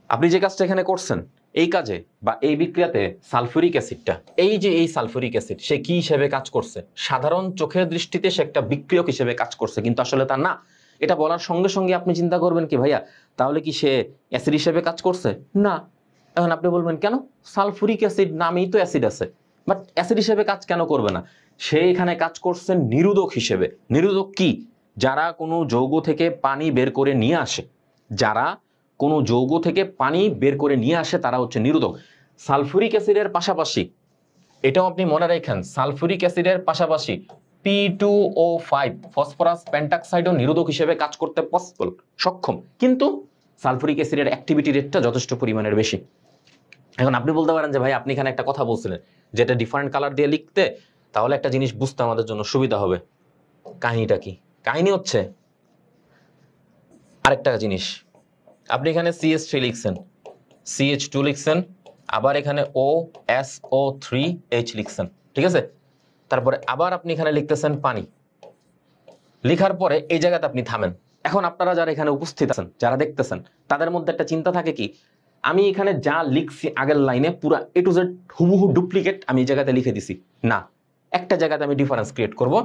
আপনি যে কাজটা এখানে করছেন, এই কাজে বা এই বিক্রিয়াতে সালফিউরিক অ্যাসিডটা, এই যে এই সালফিউরিক অ্যাসিড, সে কি হিসেবে কাজ করছে? সাধারণ চোখের দৃষ্টিতে সে একটা বিক্রিয়ক হিসেবে কাজ করছে, কিন্তু আসলে তা না। এটা বলার সঙ্গে সঙ্গে আপনি চিন্তা করবেন কি, ভাইয়া তাহলে কি সে অ্যাসিড হিসেবে কাজ করছে? না। এখন আপনি বলবেন কেন, সালফিউরিক অ্যাসিড নামেই তো অ্যাসিড আছে, বাট অ্যাসিড হিসেবে কাজ কেন করবে না? সে এখানে কাজ করছে নিরোধক হিসেবে। নিরোধক কি? যারা কোনো যৌগ থেকে পানি বের করে নিয়ে আসে, যারা কোনো যৌগ থেকে পানি বের করে নিয়ে আসে তারা হচ্ছে নিরোধক। সালফিউরিক অ্যাসিডের পাশাপাশি, এটাও আপনি মনে রাখেন, সালফিউরিক অ্যাসিডের পাশাপাশি P2O5 ফসফরাস পেন্টাক্সাইডও নিরোধক হিসেবে কাজ করতে সক্ষম, কিন্তু সালফিউরিক অ্যাসিডের অ্যাক্টিভিটি রেটটা যথেষ্ট পরিমাণের বেশি। এখন আপনি বলতে পারেন যে ভাই আপনি এখানে একটা কথা বলছিলেন যেটা ডিফারেন্ট কালার দিয়ে লিখতে, তাহলে একটা জিনিস বুঝতে আমাদের জন্য সুবিধা হবে। কাহিনীটা কি? কাহিনী হচ্ছে আরেকটা জিনিস, আপনি এখানে CH3 লিখছেন, CH2 লিখছেন, আবার এখানে OSO3H লিখছেন, ঠিক আছে? তারপরে আবার আপনি এখানে লিখতেছেন পানি। লেখার পরে এই জায়গাতে আপনি থামেন, এখন আপনারা যারা এখানে উপস্থিত আছেন, যারা দেখতেছেন, তাদের মধ্যে একটা চিন্তা থাকে কি, আমি এখানে যা লিখছি আগের লাইনে পুরো এ টু জেড হুবহু ডুপ্লিকেট আমি এই জায়গাতে লিখে দিছি। না, একটা জায়গাতে আমি ডিফারেন্স ক্রিয়েট করব।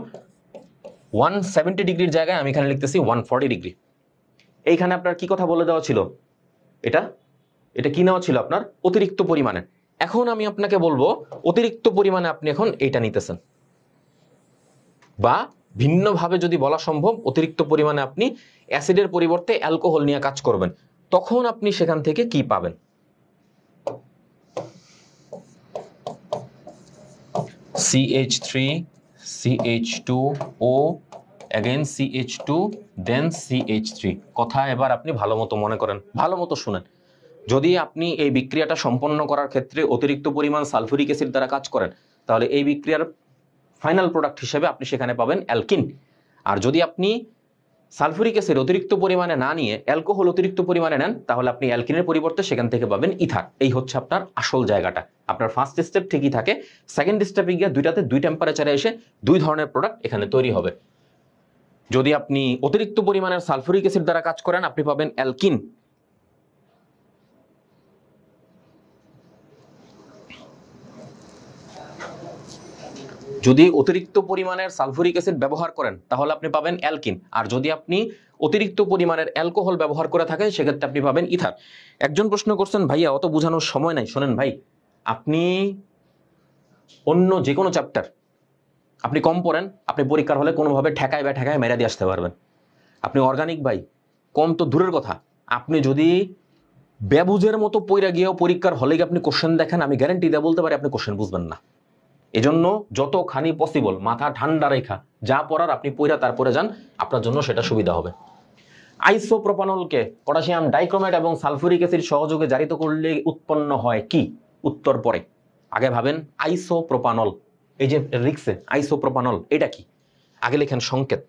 170 ডিগ্রির জায়গায় আমি এখানে লিখতেছি 140 ডিগ্রি। এইখানে আপনার কি কথা বলে দেওয়া ছিল, এটা এটা কি নেওয়া ছিল আপনার অতিরিক্ত পরিমাণে। এখন আমি আপনাকে বলবো অতিরিক্ত পরিমাণে আপনি এখন এইটা নিতেছেন, বা ভিন্নভাবে যদি বলা সম্ভব, অতিরিক্ত পরিমাণে আপনি অ্যাসিডের পরিবর্তে অ্যালকোহল নিয়ে কাজ করবেন। তখন আপনি সেখান থেকে কি পাবেন? CH3 CH2O again CH2 then CH3। কথা এবার আপনি ভালো মতো মনে করেন, ভালো মতো শুনেন। যদি আপনি এই বিক্রিয়াটা সম্পন্ন করার ক্ষেত্রে অতিরিক্ত পরিমাণ সালফুরিক অ্যাসিড দ্বারা কাজ করেন, তাহলে এই বিক্রিয়ার ফাইনাল প্রোডাক্ট হিসেবে আপনি সেখানে পাবেন অ্যালকিন। আর যদি আপনি সালফুরিক অ্যাসিড অতিরিক্ত পরিমাণে না নিয়ে অ্যালকোহল অতিরিক্ত পরিমাণে নেন, তাহলে আপনি অ্যালকিনের পরিবর্তে সেখান থেকে পাবেন ইথার। এই হচ্ছে আপনার আসল জায়গাটা। আপনার ফার্স্ট স্টেপ ঠিকই থাকে, সেকেন্ড স্টেপে গিয়ে দুইটাতে দুই টেম্পারেচারে এসে দুই ধরনের প্রোডাক্ট এখানে তৈরি হবে। যদি আপনি অতিরিক্ত পরিমাণের সালফুরিক অ্যাসিড দ্বারা কাজ করেন, আপনি পাবেন অ্যালকিন। যদি অতিরিক্ত পরিমাণের সালফুরিক অ্যাসিড ব্যবহার করেন, তাহলে আপনি পাবেন অ্যালকিন। আর যদি আপনি অতিরিক্ত পরিমাণের অ্যালকোহল ব্যবহার করে থাকেন, সেক্ষেত্রে আপনি পাবেন ইথার। একজন প্রশ্ন করছেন, ভাইয়া অত বোঝানোর সময় নাই। শোনেন ভাই, আপনি অন্য যে কোনো চ্যাপ্টার আপনি কম পড়েন, আপনি পরীক্ষার হলে কোনোভাবে ঠেকায় মেরে দিয়ে আসতে পারবেন। আপনি অর্গানিক ভাই কম তো দূরের কথা, আপনি যদি বেবুজের মতো পইরা গিয়েও পরীক্ষার হলে গিয়ে আপনি কোশ্চেন দেখেন, আমি গ্যারান্টি দিয়ে বলতে পারি আপনি কোশ্চেন বুঝবেন না। এজন্য যতখানি পসিবল মাথা ঠান্ডা রেখা যা পড়ার আপনি পড়া তারপরে যান, আপনার জন্য সেটা সুবিধা হবে। আইসোপ্রোপানলকে পটাশিয়াম ডাইক্রোমেট এবং সালফুরিক অ্যাসিড সহযোগে জারিত করলে উৎপন্ন হয় কি? উত্তর পরে, আগে ভাবেন আইসোপ্রোপানল। এই যে রিক্সে আইসোপ্রোপানল, এটা কি? আগে লেখেন সংকেত।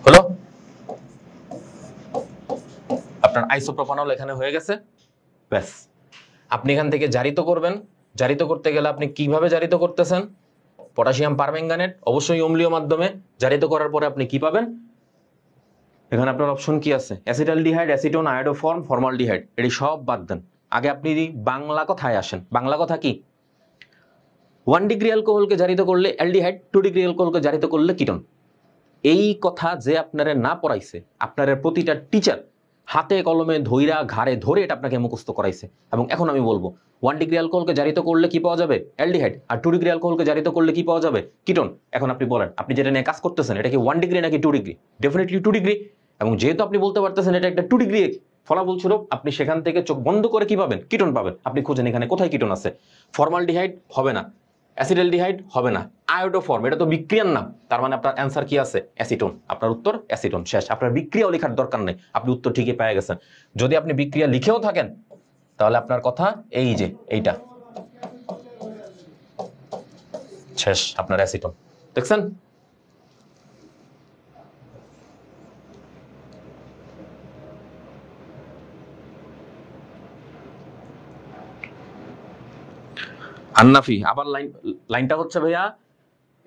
হলো আপনার আইসোপ্রোপানল এখানে হয়ে গেছে, ব্যাস। আপনি এখান থেকে জারিত করবেন। জারিত করতে গেলে আপনি কিভাবে জারিত করতেছেন? পটাশিয়াম পারম্যাঙ্গানেট, অবশ্যই অম্লীয় মাধ্যমে। জারিত করার পরে আপনি কি পাবেন? এখানে আপনার অপশন কি আছে? Acetaldehyde, acetone, iodoform, formaldehyde. এটি সব বাদ দেন, আগে আপনি বাংলা কথায় আসেন। বাংলা কথা কি? 1 ডিগ্রি অ্যালকোহলকে জারিত করলে অ্যালডিহাইড, 2 ডিগ্রি অ্যালকোহলকে জারিত করলে কিটোন। এই কথা যে আপনারে না পড়াইছে, আপনার প্রতিটা টিচার হাতে কলমে ধইরা ঘাড়ে ধরে এটা আপনাকে মুখস্থ করাইছে। এবং এখন আমি বলবো 1 ডিগ্রি অ্যালকোহলকে জারিত করলে কি পাওয়া যাবে? অ্যালডিহাইড। আর 2 ডিগ্রি অ্যালকোহলকে জারিত করলে কি পাওয়া যাবে? কিটোন। এখন আপনি বলেন, আপনি যেটা নিয়ে কাজ করতেছেন এটা কি 1 ডিগ্রি নাকি 2 ডিগ্রি? Definitely 2 degree. এবং যেহেতু আপনি বলতে পারতেছেন এটা একটা 2 ডিগ্রি ফলাফল স্বরূপ, আপনি সেখান থেকে চোখ বন্ধ করে কি পাবেন? কিটোন পাবেন। আপনি খুঁজেন এখানে কোথায় কিটোন আছে। ফর্মালডিহাইড হবে না, অ্যাসিটালডিহাইড হবে না, আয়োডোফর্ম এটা তো বিক্রিয়ার নাম, তার মানে আপনার অ্যান্সার কি আছে? অ্যাসিটোন। আপনার উত্তর অ্যাসিটোন। শেষ। আপনার বিক্রিয়াও লেখার দরকার নেই, আপনি উত্তর ঠিকই পেয়ে গেছেন। যদি আপনি বিক্রিয়া লিখেও থাকেন, তাহলে আপনার কথা এই যে এইটা শেষ, আপনার অ্যাসিটোন। দেখছেন? আন্নাফি আবার লাইনটা হচ্ছে ভাইয়া,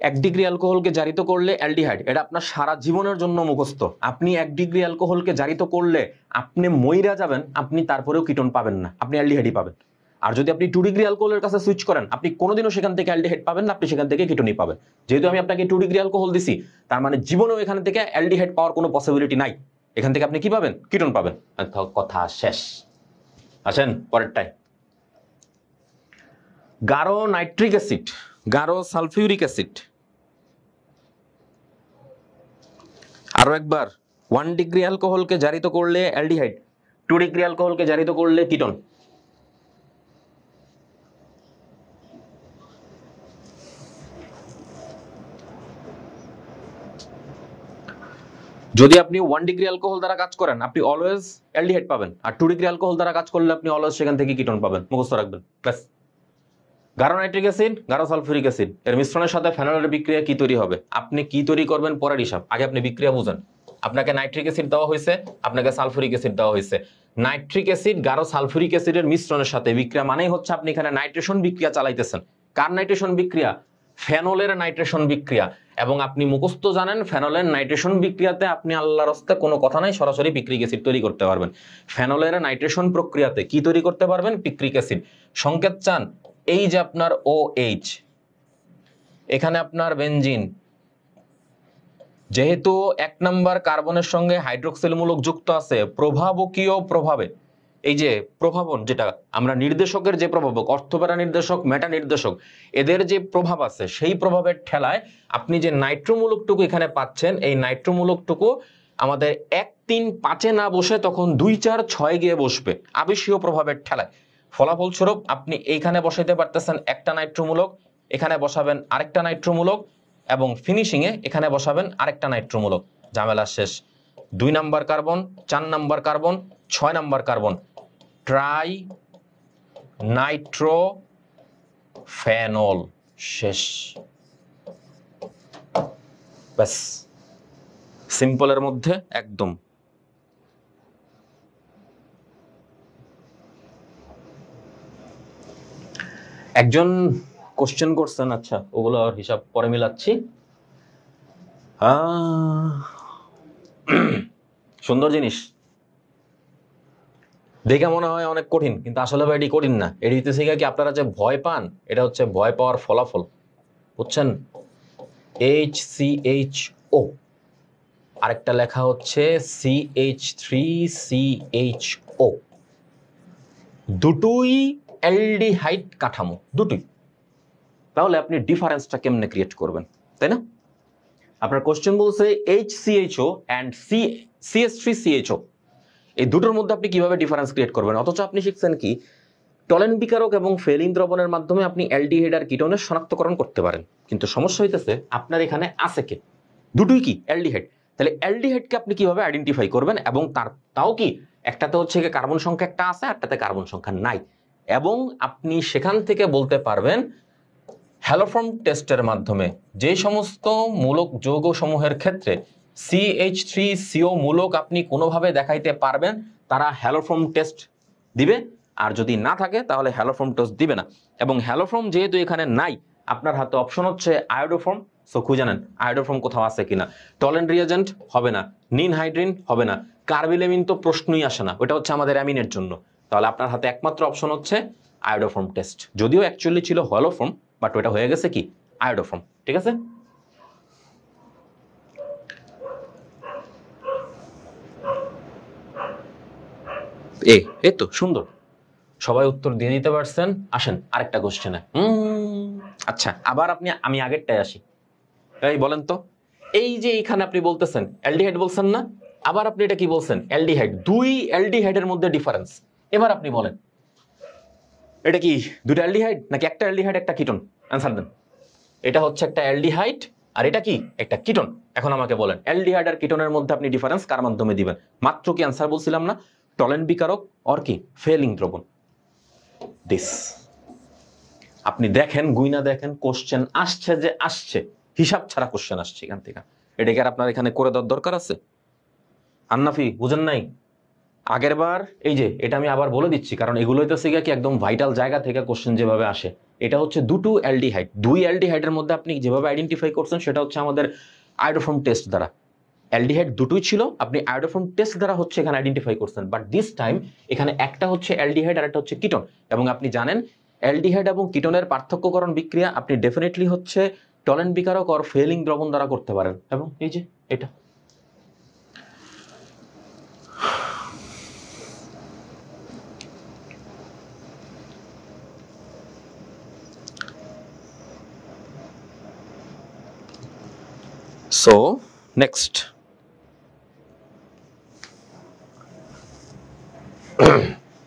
1 ডিগ্রি অ্যালকোহলকে জারিত করলে অ্যালডিহাইড, এটা আপনার সারা জীবনের জন্য মুখস্থ। আপনি 1 ডিগ্রি অ্যালকোহলকে জারিত করলে আপনি মইরা যাবেন, আপনি তারপরেও কিটোন পাবেন না, আপনি অ্যালডিহাইডই পাবেন। আর যদি আপনি 2 ডিগ্রি অ্যালকোহলের কাছে সুইচ করেন, আপনি কোনোদিনও সেখান থেকে অ্যালডিহাইড পাবেন না, আপনি সেখান থেকে কিটোনই পাবেন। যেহেতু আমি আপনাকে 2 ডিগ্রি অ্যালকোহল দিছি, তার মানে জীবনেও এখান থেকে অ্যালডিহাইড পাওয়ার কোনো পসিবিলিটি নাই। এখান থেকে আপনি কি পাবেন? কিটোন পাবেন। কথা শেষ। আসেন পরেরটায়। গাঢ় নাইট্রিক অ্যাসিড, গাঢ় সালফিউরিক অ্যাসিড। আরো একবার, 1 ডিগ্রি অ্যালকোহলকে জারিত করলে অ্যালডিহাইড, 2 ডিগ্রি অ্যালকোহলকে জারিত করলে কিটোন। যদি আপনি 1 ডিগ্রি অ্যালকোহল দ্বারা কাজ করেন, আপনি অলওয়েজ অ্যালডিহাইড পাবেন। আর 2 ডিগ্রি অ্যালকোহল দ্বারা কাজ করলে আপনি অলওয়েজ সেখান থেকে কিটোন পাবেন। মুখস্থ রাখবেন, ব্যাস। গাঢ় নাইট্রিক অ্যাসিড, গাঢ় সালফিউরিক অ্যাসিড এর মিশ্রণের সাথে ফেনলের বিক্রিয়া কি তৈরি হবে? আপনি কি তৈরি করবেন পরের হিসাব, আগে আপনি বিক্রিয়া বুঝেন। আপনাকে নাইট্রিক অ্যাসিড দেওয়া হয়েছে, আপনাকে সালফিউরিক অ্যাসিড দেওয়া হয়েছে। নাইট্রিক অ্যাসিড গাঢ় সালফিউরিক অ্যাসিডের মিশ্রণের সাথে বিক্রিয়া মানেই হচ্ছে আপনি এখানে নাইট্রেশন বিক্রিয়া চালাইতেছেন। কার নাইট্রেশন বিক্রিয়া? ফেনলের নাইট্রেশন বিক্রিয়া। এবং আপনি মুখস্থ জানেন ফেনলের নাইট্রেশন বিক্রিয়াতে আপনি আল্লাহর রাস্তায় কোনো কথা নাই, সরাসরি পিক্রিক অ্যাসিড তৈরি করতে পারবেন। ফেনলের নাইট্রেশন প্রক্রিয়াতে কি তৈরি করতে পারবেন? Picric acid. সংকেত চান? এই যে আপনার OH, এখানে আপনার বেনজিন, যেহেতু 1 নম্বর কার্বনের সঙ্গে হাইড্রোক্সিল মূলক যুক্ত আছে, প্রভাবকীয় প্রভাবে, এই যে প্রভাবন, যেটা আমরা নির্দেশকের যে প্রভাবক, অর্থপ্যারা নির্দেশক, মেটা নির্দেশক, এদের যে প্রভাব আছে সেই প্রভাবের ঠেলায় আপনি যে নাইট্রোমূলকটুকু এখানে পাচ্ছেন, এই নাইট্রোমূলকটুকু আমাদের 1, 3, 5-এ না বসে তখন 2, 4, 6 গিয়ে বসবে আবেশীয় প্রভাবের ঠেলায়। ফলাফলস্বরূপ আপনি এইখানে বসাইতে পারতেছেন একটা নাইট্রোমূলক, এখানে বসাবেন আরেকটা নাইট্রোমূলক, এবং ফিনিশিং এ এখানে বসাবেন আরেকটা নাইট্রোমূলক। ঝামেলা শেষ। 2 নম্বর কার্বন, 4 নম্বর কার্বন, 6 নম্বর কার্বন, ট্রাই নাইট্রোফেনল, শেষ। ব্যাস, সিম্পলের মধ্যে একদম। একজন কোশ্চেন করছেন, আচ্ছা ওগুলো হিসাব পরে মিলাচ্ছি। সুন্দর জিনিস দেখে মনে হয় অনেক কঠিন, কিন্তু আসলে ভাই এটি কঠিন না। এটি হইতেছে কি আপনারা যে ভয় পান, এটা হচ্ছে ভয় পাওয়ার ফলাফল, বুঝছেন? HCHO, আরেকটা লেখা হচ্ছে CH3CHO, দুটোই অ্যালডিহাইড কাঠামো, দুটোই। তাহলে আপনি ডিফারেন্সটা কেমনে ক্রিয়েট করবেন, তাই না? আপনার কোশ্চেন বলছে HCHO and CH3CHO, এই দুটোর মধ্যে আপনি কিভাবে ডিফারেন্স ক্রিয়েট করবেন। অথচ আপনি শিখছেন কি, টলেন বিকারক এবং ফেলিন দ্রবণের মাধ্যমে আপনি অ্যালডিহাইড আর কিটোনের শনাক্তকরণ করতে পারেন। কিন্তু সমস্যা হইতেছে আপনার এখানে আছে কে? দুটোই কি অ্যালডিহাইড। তাহলে অ্যালডিহাইডকে আপনি কিভাবে আইডেন্টিফাই করবেন? এবং তাও কি, একটাতে হচ্ছে কার্বন সংখ্যা একটা আছে, একটাতে কার্বন সংখ্যা নাই। এবং আপনি সেখান থেকে বলতে পারবেন হ্যালোফর্ম টেস্টের মাধ্যমে যে সমস্ত মূলক যৌগ সমূহের ক্ষেত্রে CH3CO মূলক আপনি কোনোভাবে দেখাইতে পারবেন, তারা হ্যালোফর্ম টেস্ট দিবে। আর যদি না থাকে তাহলে হ্যালোফর্ম টেস্ট দিবে না। এবং হ্যালোফর্ম যেহেতু এখানে নাই, আপনার হাতে অপশন হচ্ছে আয়োডোফর্ম। সো খুঁজে নেন আয়োডোফর্ম কোথাও আছে কিনা। টলেন রিয়েজেন্ট হবে না, নিনহাইড্রিন হবে না, কার্বিলেমিন তো প্রশ্নই আসে না, ওটা হচ্ছে আমাদের অ্যামিনের জন্য। তাহলে আপনার হাতে একমাত্র অপশন হচ্ছে আয়োডোফর্ম টেস্ট। যদিও অ্যাকচুয়ালি ছিল হ্যালোফর্ম, বাট ওটা হয়ে গেছে কি আয়োডোফর্ম। ঠিক আছে? এই তো সুন্দর, সবাই উত্তর দিয়ে দিতে পারছেন। আসেন আরেকটা কোশ্চেনে। আচ্ছা, আবার আমি আগেরটায় আসি। এই বলেন তো, এই যে এখানে আপনি বলতেছেন অ্যালডিহাইড বলছেন না, আবার আপনি এটা কি বলছেন? অ্যালডিহাইড। 2 অ্যালডিহাইডের মধ্যে ডিফারেন্স। এবার আপনি বলেন এটা কি 2টা অ্যালডিহাইড নাকি একটা অ্যালডিহাইড একটা কিটোন? অ্যান্সার দেন। এটা হচ্ছে একটা অ্যালডিহাইড আর এটা কি একটা কিটোন। এখন আমাকে বলেন অ্যালডিহাইড আর কিটোনের মধ্যে আপনি ডিফারেন্স কার মাধ্যমে দিবেন? মাত্র কি অ্যান্সার বলছিলাম না, টলেন বিকারক অর কি ফেলিং দ্রবণ। দিস আপনি দেখেন, গুইনা দেখেন, কোশ্চেন আসছে যে আসছে, হিসাব ছাড়া কোশ্চেন আসছে এখান থেকে। এটাকে আর আপনার এখানে করে দেওয়ার দরকার আছে? আন্নাফি বুঝেন নাই? আগের বার এই যে এটা আমি আবার বলে দিচ্ছি, কারণ এগুলো হইতেছে কি একদম ভাইটাল জায়গা থেকে কোশ্চেন যেভাবে আসে। এটা হচ্ছে 2 অ্যালডিহাইড, 2 অ্যালডিহাইডের মধ্যে আপনি যেভাবে আইডেন্টিফাই করছেন সেটা হচ্ছে আমাদের আয়োডোফর্ম টেস্ট দ্বারা। অ্যালডিহাইড 2টোই ছিল, আপনি আয়োডোফর্ম টেস্ট দ্বারা হচ্ছে এখানে আইডেন্টিফাই করছেন। বাট দিস টাইম এখানে একটা হচ্ছে অ্যালডিহাইড আর একটা হচ্ছে কিটোন। এবং আপনি জানেন অ্যালডিহাইড এবং কিটোনের পার্থক্যকরণ বিক্রিয়া আপনি ডেফিনেটলি হচ্ছে টলেন বিকারক অর ফেলিং দ্রবণ দ্বারা করতে পারেন। এবং এই যে এটা সো নেক্সট,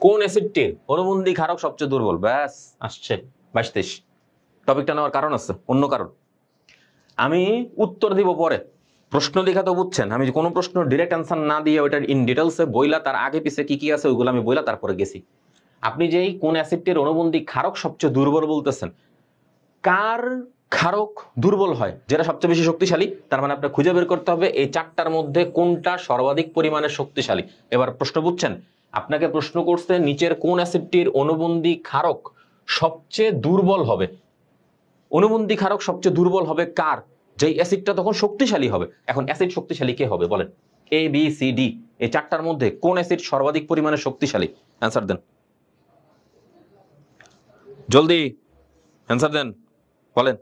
কোন অ্যাসিডটির অনুবন্ধী ক্ষারক সবচেয়ে দুর্বল? ব্যাস আসছে 22-23। টপিকটা নেওয়ার কারণ আছে, অন্য কারণ। আমি উত্তর দিব পরে, প্রশ্ন লেখা তো বুঝছেন, আমি কোনো প্রশ্ন ডিরেক্ট অ্যান্সার না দিয়ে ওইটার ইন ডিটেলসে বইলা তার আগে পিছে কি কি আছে ওইগুলো আমি বইলা তারপরে গেছি। আপনি যেই কোন অ্যাসিডটির অনুবন্ধী ক্ষারক সবচেয়ে দুর্বল বলতেছেন, কার ক্ষারক দুর্বল হয়? যেটা সবচেয়ে বেশি শক্তিশালী। তার মানে আপনার খুঁজে বের করতে হবে এই 4টার মধ্যে কোনটা সর্বাধিক পরিমাণে শক্তিশালী। এবার প্রশ্ন বুঝছেন? আপনাকে প্রশ্ন করছে নিচের কোন অ্যাসিডটির অনুবন্ধী ক্ষারক সবচেয়ে দুর্বল হবে। অনুবন্ধী ক্ষারক সবচেয়ে দুর্বল হবে কার? যেই অ্যাসিডটা তখন শক্তিশালী হবে। এখন অ্যাসিড শক্তিশালী কে হবে বলেন? এ বি সি ডি এই চারটার মধ্যে কোন অ্যাসিড সর্বাধিক পরিমাণে শক্তিশালী? অ্যান্সার দেন, জলদি অ্যান্সার দেন, বলেন।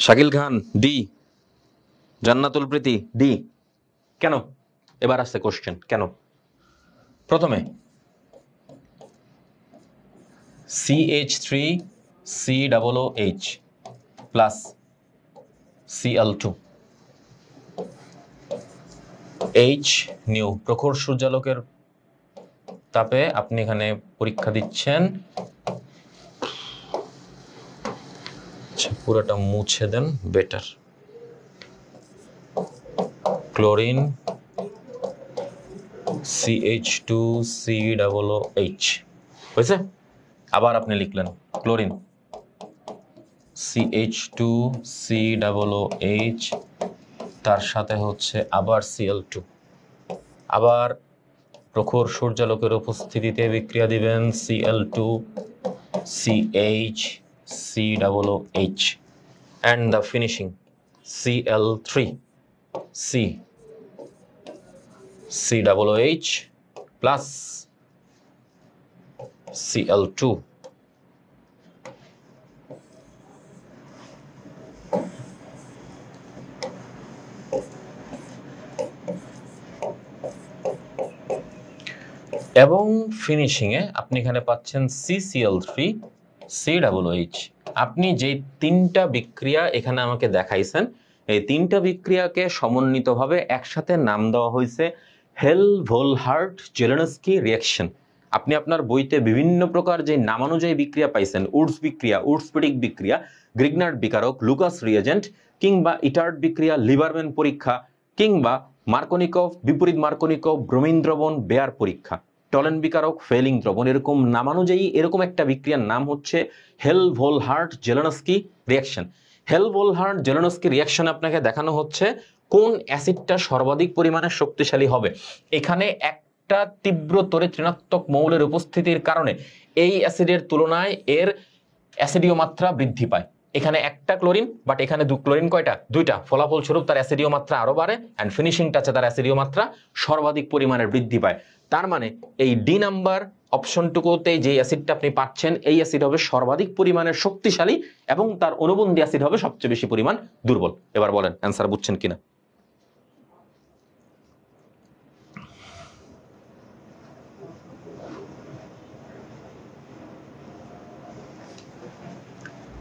শাকিল খান ডি, জান্নাতুল প্রীতি ডি। কেন? এবার আসছে কোশ্চেন, কেন? প্রথমে CH3COOH plus Cl2 H new প্রখর সূর্যালোকের তাপে আপনি এখানে পরীক্ষা দিচ্ছেন। আচ্ছা, পুরোটা মুছে দেন বেটার। ক্লোরিন CH2COOH হয়েছে। আবার আপনি লিখলেন ক্লোরিন CH2COOH, তার সাথে হচ্ছে আবার Cl2, আবার প্রখর সূর্যালোকের উপস্থিতিতে বিক্রিয়া দিবেন Cl2 CH COOH and the finishing Cl3 C COOH plus Cl2। এবং ফিনিশিং এ আপনি এখানে পাচ্ছেন CCl3 COOH। আপনি যে তিনটা বিক্রিয়া এখানে আমাকে দেখাইছেন, এই তিনটা বিক্রিয়াকে সমন্বিতভাবে একসাথে নাম দেওয়া হয়েছে হেল-ভোলহার্ট-জেলেনস্কি রিঅ্যাকশন। আপনি আপনার বইতে বিভিন্ন প্রকার যে নামানুযায়ী বিক্রিয়া পাইছেন, উডস বিক্রিয়া, উডস-পেটিক বিক্রিয়া, গ্রিগনার্ড বিকারক, লুকাস রিয়েজেন্ট, কিংবা ইটার্ড বিক্রিয়া, লিবারম্যান পরীক্ষা, কিংবা মার্কনিকভ, বিপরীত মার্কনিকভ, ব্রোমিন দ্রবণ, বেয়ার পরীক্ষা, টলেন বিকারক, ফেলিং দ্রবণ, এরকম নামানুযায়ী এরকম একটা বিক্রিয়ার নাম হচ্ছে হেল-ভোলহার্ট-জেলেনস্কি রিঅ্যাকশন। হেল-ভোলহার্ট-জেলেনস্কি রিঅ্যাকশন আপনাকে দেখানো হচ্ছে কোন অ্যাসিডটা সর্বাধিক পরিমাণে শক্তিশালী হবে। এখানে একটা তীব্রতরে ঋণাত্মক মৌলের উপস্থিতির কারণে এই অ্যাসিডের তুলনায় এর অ্যাসিডীয় মাত্রা বৃদ্ধি পায়। এখানে একটা ক্লোরিন, বাট এখানে ক্লোরিন কয়টা? দুইটা। ফলাফলস্বরূপ তার অ্যাসিডীয় মাত্রা আরো বাড়ে, অ্যান্ড ফিনিশিং টাচে তার অ্যাসিডীয় মাত্রা সর্বাধিক পরিমাণে বৃদ্ধি পায়। তার মানে এই ডি নাম্বার অপশনটুকুতে যে অ্যাসিডটা আপনি পাচ্ছেন, এই অ্যাসিড হবে সর্বাধিক পরিমাণে শক্তিশালী এবং তার অনুবন্ধী অ্যাসিড হবে সবচেয়ে বেশি পরিমাণ দুর্বল। এবার বলেন অ্যান্সার বুঝছেন কিনা?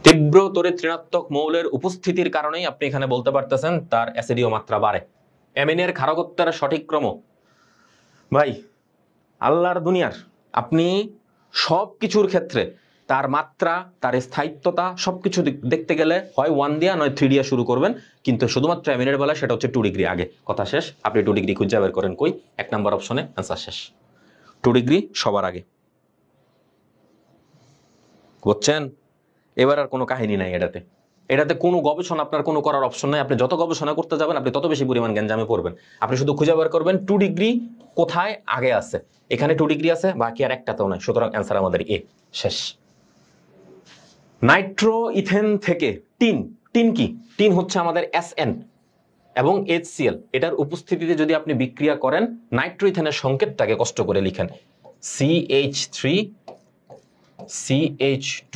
তীব্র তড়িৎ ঋণাত্মক মৌলের উপস্থিতির কারণেই আপনি এখানে বলতে পারতেছেন তার অ্যাসিডীয় মাত্রা বাড়ে। অ্যামিনের ক্ষারকত্বের সঠিক ক্রম, ভাই আল্লাহর দুনিয়ার, আপনি সব কিছুর ক্ষেত্রে তার মাত্রা, তার স্থায়িত্বতা সবকিছু দেখতে গেলে হয় 1 দিয়া নয় 3 দিয়া শুরু করবেন, কিন্তু শুধুমাত্র অ্যামিনের বেলা সেটা হচ্ছে 2 ডিগ্রি আগে। কথা শেষ। আপনি 2 ডিগ্রি খুঁজে বের করেন কই? 1 নম্বর অপশনে অ্যান্সার শেষ। 2 ডিগ্রি সবার আগে, বুঝছেন? এবার আর কোনো কাহিনী নাই এটাতে। এটাতে কোনো গবেষণা আপনার কোনো করার অপশন নাই। আপনি যত গবেষণা করতে যাবেন আপনি তত বেশি পরিমাণ গ্যাঞ্জামে পড়বেন। আপনি শুধু খুঁজে বের করবেন 2 ডিগ্রি কোথায় আগে আছে। এখানে 2 ডিগ্রি আছে, বাকি আর একটাতেও নাই, সুতরাং অ্যান্সার আমাদের এ। শেষ। নাইট্রো ইথেন থেকে টিন, টিন কি? টিন হচ্ছে আমাদের SN এবং HCl, এটার উপস্থিতিতে যদি আপনি বিক্রিয়া করেন, নাইট্রো ইথেনের সংকেতটাকে কষ্ট করে লিখেন CH3 CH2,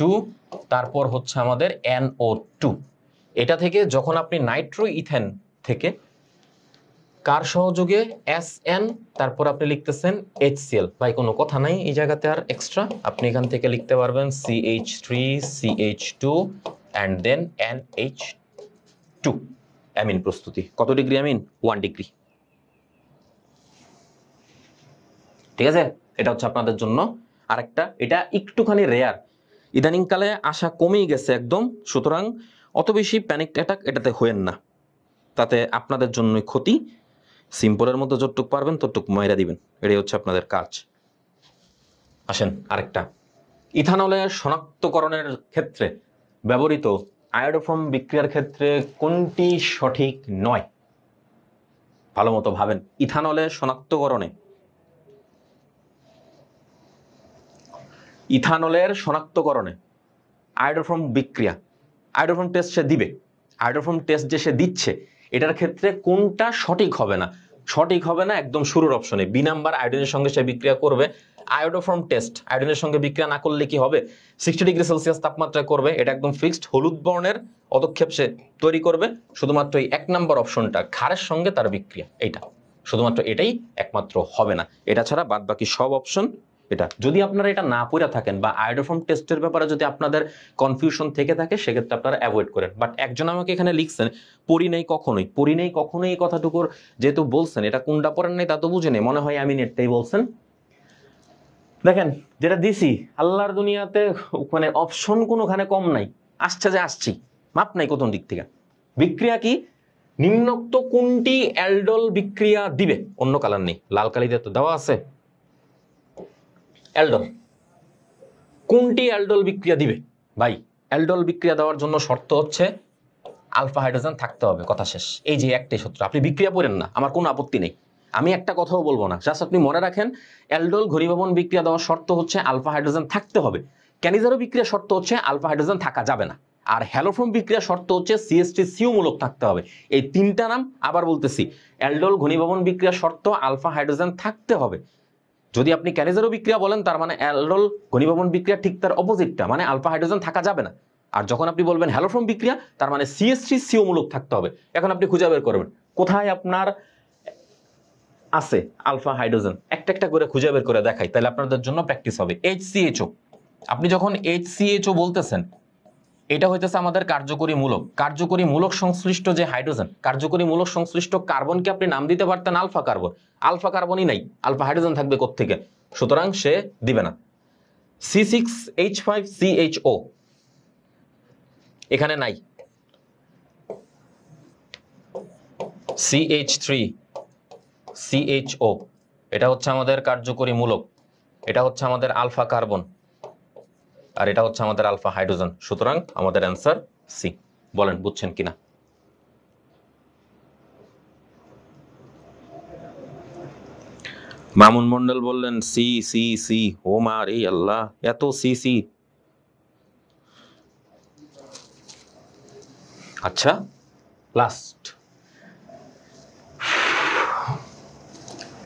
তারপর হচ্ছে আমাদের NO2। এটা থেকে যখন আপনি নাইট্রো ইথেন থেকে কার সহযোগে SN, তারপর আপনি লিখতেছেন HCl। ভাই কোনো কথা নাই এই জায়গাতে আর এক্সট্রা। আপনি এখান থেকে লিখতে পারবেন CH3 CH2 and then NH2। Amine প্রস্তুতি। কত ডিগ্রি অ্যামিন? 1 ডিগ্রি। ঠিক আছে, এটা হচ্ছে আপনাদের জন্য আরেকটা। এটা একটুখানি রেয়ার, ইদানিংকালে আসা কমেই গেছে একদম, সুতরাং অত বেশি প্যানিক অ্যাটাক এটাতে হয়েন না, তাতে আপনাদের জন্যই ক্ষতি। সিম্পলের মধ্যে যতটুক পারবেন ততটুক ময়রা দিবেন, এটাই হচ্ছে আপনাদের কাজ। আসেন আরেকটা, ইথানলের শনাক্তকরণের ক্ষেত্রে ব্যবহৃত আয়োডোফর্ম বিক্রিয়ার ক্ষেত্রে কোনটি সঠিক নয়? ভালো মতো ভাবেন। ইথানলের শনাক্তকরণে আয়োডোফর্ম বিক্রিয়া, আয়োডোফর্ম টেস্ট সে দিবে, আয়োডোফর্ম টেস্ট যে সে দিচ্ছে এটার ক্ষেত্রে কোনটা সঠিক হবে না? সঠিক হবে না একদম শুরুর অপশনে বি নাম্বার, আয়োডিনের সঙ্গে সে বিক্রিয়া করবে। আয়োডোফর্ম টেস্ট আয়োডিনের সঙ্গে বিক্রিয়া না করলে কি হবে? 60 ডিগ্রি সেলসিয়াস তাপমাত্রায় করবে, এটা একদম ফিক্সড। হলুদ বর্ণের পদক্ষেপ সে তৈরি করবে। শুধুমাত্র এই 1 নাম্বার অপশনটা ক্ষারের সঙ্গে তার বিক্রিয়া, এইটা শুধুমাত্র এটাই একমাত্র হবে না। এটা ছাড়া বাদ বাকি সব অপশন এটা। যদি আপনারা এটা না পড়ে থাকেন বা আয়োডোফর্ম টেস্টের ব্যাপারে যদি আপনাদের কনফিউশন থেকে থাকে সেক্ষেত্রে আপনারা অ্যাভয়েড করেন। বাট একজন আমাকে এখানে লিখছেন পড়ি নেই কখনোই এই কথাটুকুর যেহেতু বলছেন, এটা কোনটা পড়েন নাই তা তো বুঝে নেই, মনে হয় আমি নেটটাই বলছেন। দেখেন যেটা দিছি, আল্লাহর দুনিয়াতে মানে অপশন কোনোখানে কম নাই, আসছে যে আসছি, মাপ নাই কোন দিক থেকে। বিক্রিয়া কি? নিম্নোক্ত কোনটি অ্যালডোল বিক্রিয়া দিবে? অন্য কালার নেই, লাল কালি দিয়ে তো দেওয়া আছে। অ্যালডোল, কোনটি অ্যালডোল বিক্রিয়া দিবে? ভাই অ্যালডোল বিক্রিয়া দেওয়ার জন্য শর্ত হচ্ছে আলফা হাইড্রোজেন থাকতে হবে, কথা শেষ। এই যে একটাই সূত্র। আপনি বিক্রিয়া পড়েন না, আমার কোনো আপত্তি নেই, আমি একটা কথাও বলবো না, জাস্ট আপনি মনে রাখেন অ্যালডোল ঘনীভবন বিক্রিয়া দেওয়ার শর্ত হচ্ছে আলফা হাইড্রোজেন থাকতে হবে। ক্যানিজারো বিক্রিয়া শর্ত হচ্ছে আলফা হাইড্রোজেন থাকা যাবে না। আর হ্যালোফর্ম বিক্রিয়া শর্ত হচ্ছে CH3CU মূলক থাকতে হবে। এই তিনটা নাম আবার বলতেছি, অ্যালডোল ঘনীভবন বিক্রিয়া শর্ত আলফা হাইড্রোজেন থাকতে হবে। যদি আপনি ক্যানিজারো বিক্রিয়া বলেন তার মানে অ্যালডোল ঘনীভবন বিক্রিয়া ঠিক তার অপোজিটটা, মানে আলফা হাইড্রোজেন থাকা যাবে না। আর যখন আপনি বলবেন হ্যালোফর্ম বিক্রিয়া তার মানে CH3CU মূলক থাকতে হবে। এখন আপনি খুঁজে বের করবেন কোথায় আপনার আছে আলফা হাইড্রোজেন, একটা একটা করে খুঁজে বের করে দেখাই, তাহলে আপনাদের জন্য প্র্যাকটিস হবে। HCHO, আপনি যখন HCHO বলতেছেন এটা হইতেছে আমাদের কার্যকরী মূলক। কার্যকরী মূলক সংশ্লিষ্ট যে হাইড্রোজেন, কার্যকরী মূলক সংশ্লিষ্ট কার্বনকে আপনি নাম দিতে পারতেন আলফা কার্বন। আলফা কার্বনই নাই, আলফা হাইড্রোজেন থাকবে কোত্থেকে? সুতরাং সে দিবে না। C6H5CHO এখানে নাই। CH3CHO এটা হচ্ছে আমাদের কার্যকরী মূলক, এটা হচ্ছে আমাদের আলফা কার্বন, আর এটা হচ্ছে আমাদের আলফা হাইড্রোজেন। সুতরাং আমাদের অ্যান্সার সি। বলেন বুঝছেন কিনা? মামুন মন্ডল বললেন সি সি সি। ও মা রে আল্লাহ, এত সি সি। আচ্ছা লাস্ট,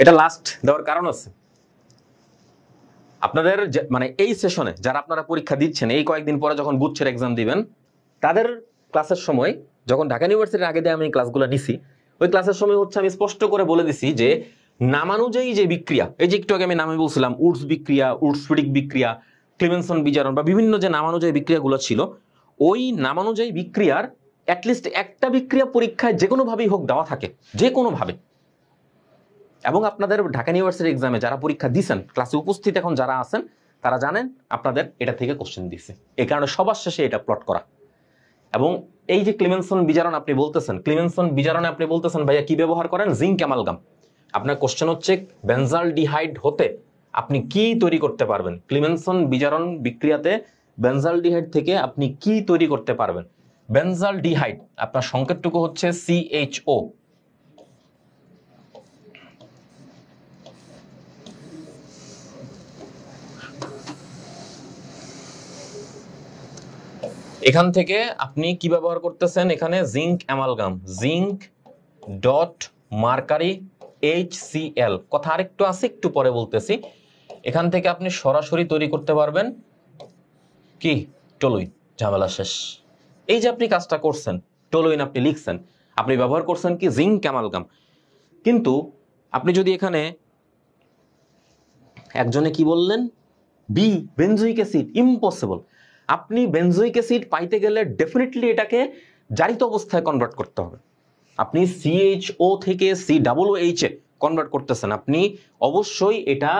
এটা লাস্ট দেওয়ার কারণ আছে। আপনাদের মানে এই সেশনে যারা আপনারা পরীক্ষা দিচ্ছেন, এই কয়েকদিন পরে যখন গুচ্ছের এক্সাম দিবেন, তাদের ক্লাসের সময় যখন ঢাকা ইউনিভার্সিটির আগে দিয়ে আমি ক্লাসগুলো নিছি, ওই ক্লাসের সময় হচ্ছে আমি স্পষ্ট করে বলে দিছি যে নামানুযায়ী যে বিক্রিয়া, এই যে একটু আগে আমি নামে বলছিলাম উডস বিক্রিয়া, উডস-ফ্রিডিক বিক্রিয়া, ক্লিমেনসন বিজারণ বা বিভিন্ন যে নামানুযায়ী বিক্রিয়াগুলো ছিল, ওই নামানুযায়ী বিক্রিয়ার অ্যাটলিস্ট একটা বিক্রিয়া পরীক্ষায় যে কোনোভাবেই হোক দেওয়া থাকে, যে কোনোভাবে। এবং আপনাদের ঢাকা ইউনিভার্সিটি এক্সামে যারা পরীক্ষা দিচ্ছেন, ক্লাসে উপস্থিত এখন যারা আছেন তারা জানেন আপনাদের এটা থেকে কোশ্চেন দিচ্ছে। এই কারণে সবার শেষে এটা প্লট করা। এবং এই যে ক্লিমেনসন বিজারণ আপনি বলতেছেন, ক্লিমেনসন বিজারণে আপনি বলতেছেন ভাইয়া কি ব্যবহার করেন? Zinc amalgam. আপনার কোশ্চেন হচ্ছে বেনজালডিহাইড হতে আপনি কি তৈরি করতে পারবেন? ক্লিমেনসন বিজারণ বিক্রিয়াতে বেনজালডিহাইড থেকে আপনি কি তৈরি করতে পারবেন? বেনজালডিহাইড আপনার সংকেতটুকু হচ্ছে CHO। এখান থেকে আপনি কি ব্যবহার করতেছেন? এখানে zinc amalgam, zinc dot mercury HCl। কথা আরেকটু আছে, একটু পরে বলতেছি। এখান থেকে আপনি সরাসরি তৈরি করতে পারবেন কি? টলুইন। ঝামেলা শেষ। এই যে আপনি কাজটা করছেন, টলুইন আপনি লিখছেন, আপনি ব্যবহার করছেন কি? Zinc amalgam. কিন্তু আপনি যদি এখানে একজনে কি বললেন? B benzoic acid, impossible. আপনি বেনজোইক অ্যাসিড পাইতে গেলে ডেফিনেটলি এটাকে জারিত অবস্থায় কনভার্ট করতে হবে। আপনি CHO থেকে COOH এ কনভার্ট করতেছেন, আপনি অবশ্যই এটা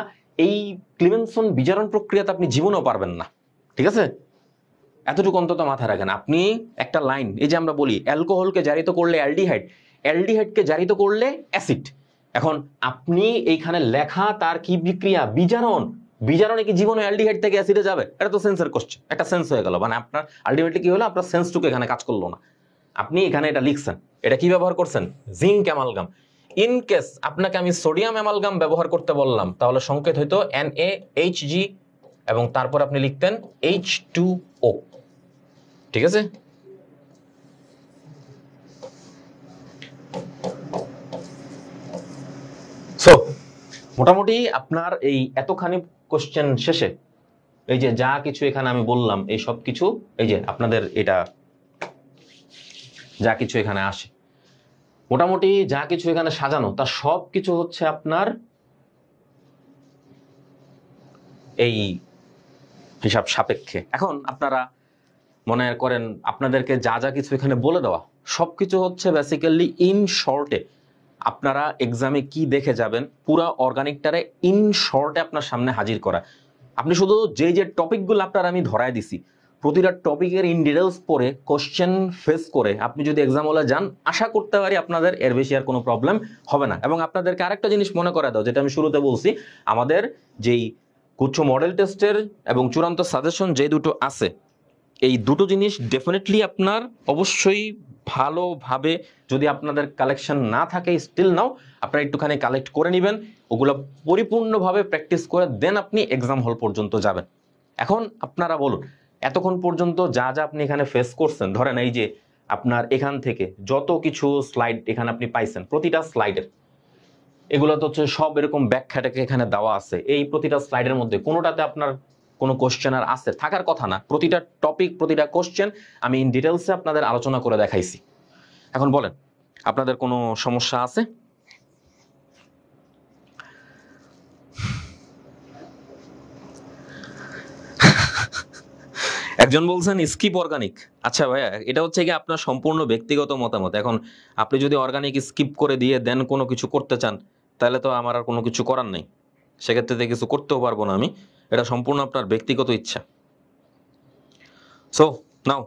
এই ক্লিমেনসন বিজারণ প্রক্রিয়াতে আপনি জীবনেও পারবেন না। ঠিক আছে, এতটুকু অন্তত মাথায় রাখেন। আপনি একটা লাইন, এই যে আমরা বলি অ্যালকোহলকে জারিত করলে অ্যালডিহাইড, অ্যালডিহাইডকে জারিত করলে অ্যাসিড। এখন আপনি এইখানে লেখা তার কি বিক্রিয়া? বিজারণ। বিজারণে কি জীবনে অ্যালডিহাইড থেকে অ্যাসিডে যাবে? এটা তো সেন্সের কোশ্চেন, একটা সেন্স হয়ে গেল, মানে আপনার আলটিমেটলি কি হলো? আপনার সেন্সটুকু এখানে কাজ করলো না। আপনি এখানে এটা লিখছেন, এটা কি ব্যবহার করছেন? Zinc amalgam. ইন কেস আপনাকে আমি সোডিয়াম অ্যামালগাম ব্যবহার করতে বললাম, তাহলে সংকেত হইতো NaHG এবং তারপর আপনি লিখতেন H2O। ঠিক আছে? সো মোটামুটি আপনার এই এতখানি কোশ্চেন শেষে এই যে যা কিছু এখানে আমি বললাম, এই সব কিছু এই যে আপনাদের এটা যা কিছু এখানে আসে, মোটামুটি যা কিছু এখানে সাজানো, তা সব কিছু হচ্ছে আপনার এই হিসাব সাপেক্ষে। এখন আপনারা মনে করেন আপনাদেরকে যা যা কিছু এখানে বলে দেওয়া সবকিছু হচ্ছে বেসিক্যালি ইন শর্টে আপনারা এক্সামে কি দেখে যাবেন, পুরা অর্গানিকটারে ইন শর্টে আপনার সামনে হাজির করা। আপনি শুধু যে যে টপিকগুলো আপনার আমি ধরায় দিছি, প্রতিটা টপিকের ইন ডিটেলস পড়ে কোশ্চেন ফেস করে আপনি যদি এক্সাম হলে যান, আশা করতে পারি আপনাদের এর বেশি আর কোনো প্রবলেম হবে না। এবং আপনাদেরকে আরেকটা জিনিস মনে করা দাও, যেটা আমি শুরুতে বলছি, আমাদের যেই গুচ্ছ মডেল টেস্টের এবং চূড়ান্ত সাজেশন যে দুটো আছে, এই দুটো জিনিস ডেফিনেটলি আপনার অবশ্যই ভালোভাবে, যদি আপনাদের কালেকশন না থাকে স্টিল নাও আপনারা একটুখানি কালেক্ট করে নেবেন, ওগুলো পরিপূর্ণভাবে প্র্যাকটিস করে দেন আপনি এক্সাম হল পর্যন্ত যাবেন। এখন আপনারা বলুন, এতক্ষণ পর্যন্ত যা যা আপনি এখানে ফেস করছেন, ধরেন এই যে আপনার এখান থেকে যত কিছু স্লাইড এখানে আপনি পাইছেন, প্রতিটা স্লাইডের এগুলো তো হচ্ছে সব এরকম ব্যাখ্যাটাকে এখানে দেওয়া আছে। এই প্রতিটা স্লাইডের মধ্যে কোনোটাতে আপনার কোনো কোশ্চেন আর আছে থাকার কথা না। প্রতিটা টপিক, প্রতিটা কোশ্চেন আমি ইন ডিটেলসে আপনাদের আলোচনা করে দেখাইছি। এখন বলেন, আপনাদের কোনো সমস্যা আছে? একজন বলছেন স্কিপ অর্গানিক। আচ্ছা ভাইয়া, এটা হচ্ছে কি আপনার সম্পূর্ণ ব্যক্তিগত মতামত। এখন আপনি যদি অর্গানিক স্কিপ করে দিয়ে দেন কোনো কিছু করতে চান, তাহলে তো আমার আর কোনো কিছু করার নেই, সেক্ষেত্রে কিছু করতেও পারবো না আমি। এটা সম্পূর্ণ আপনার ব্যক্তিগত ইচ্ছা। সো নাও,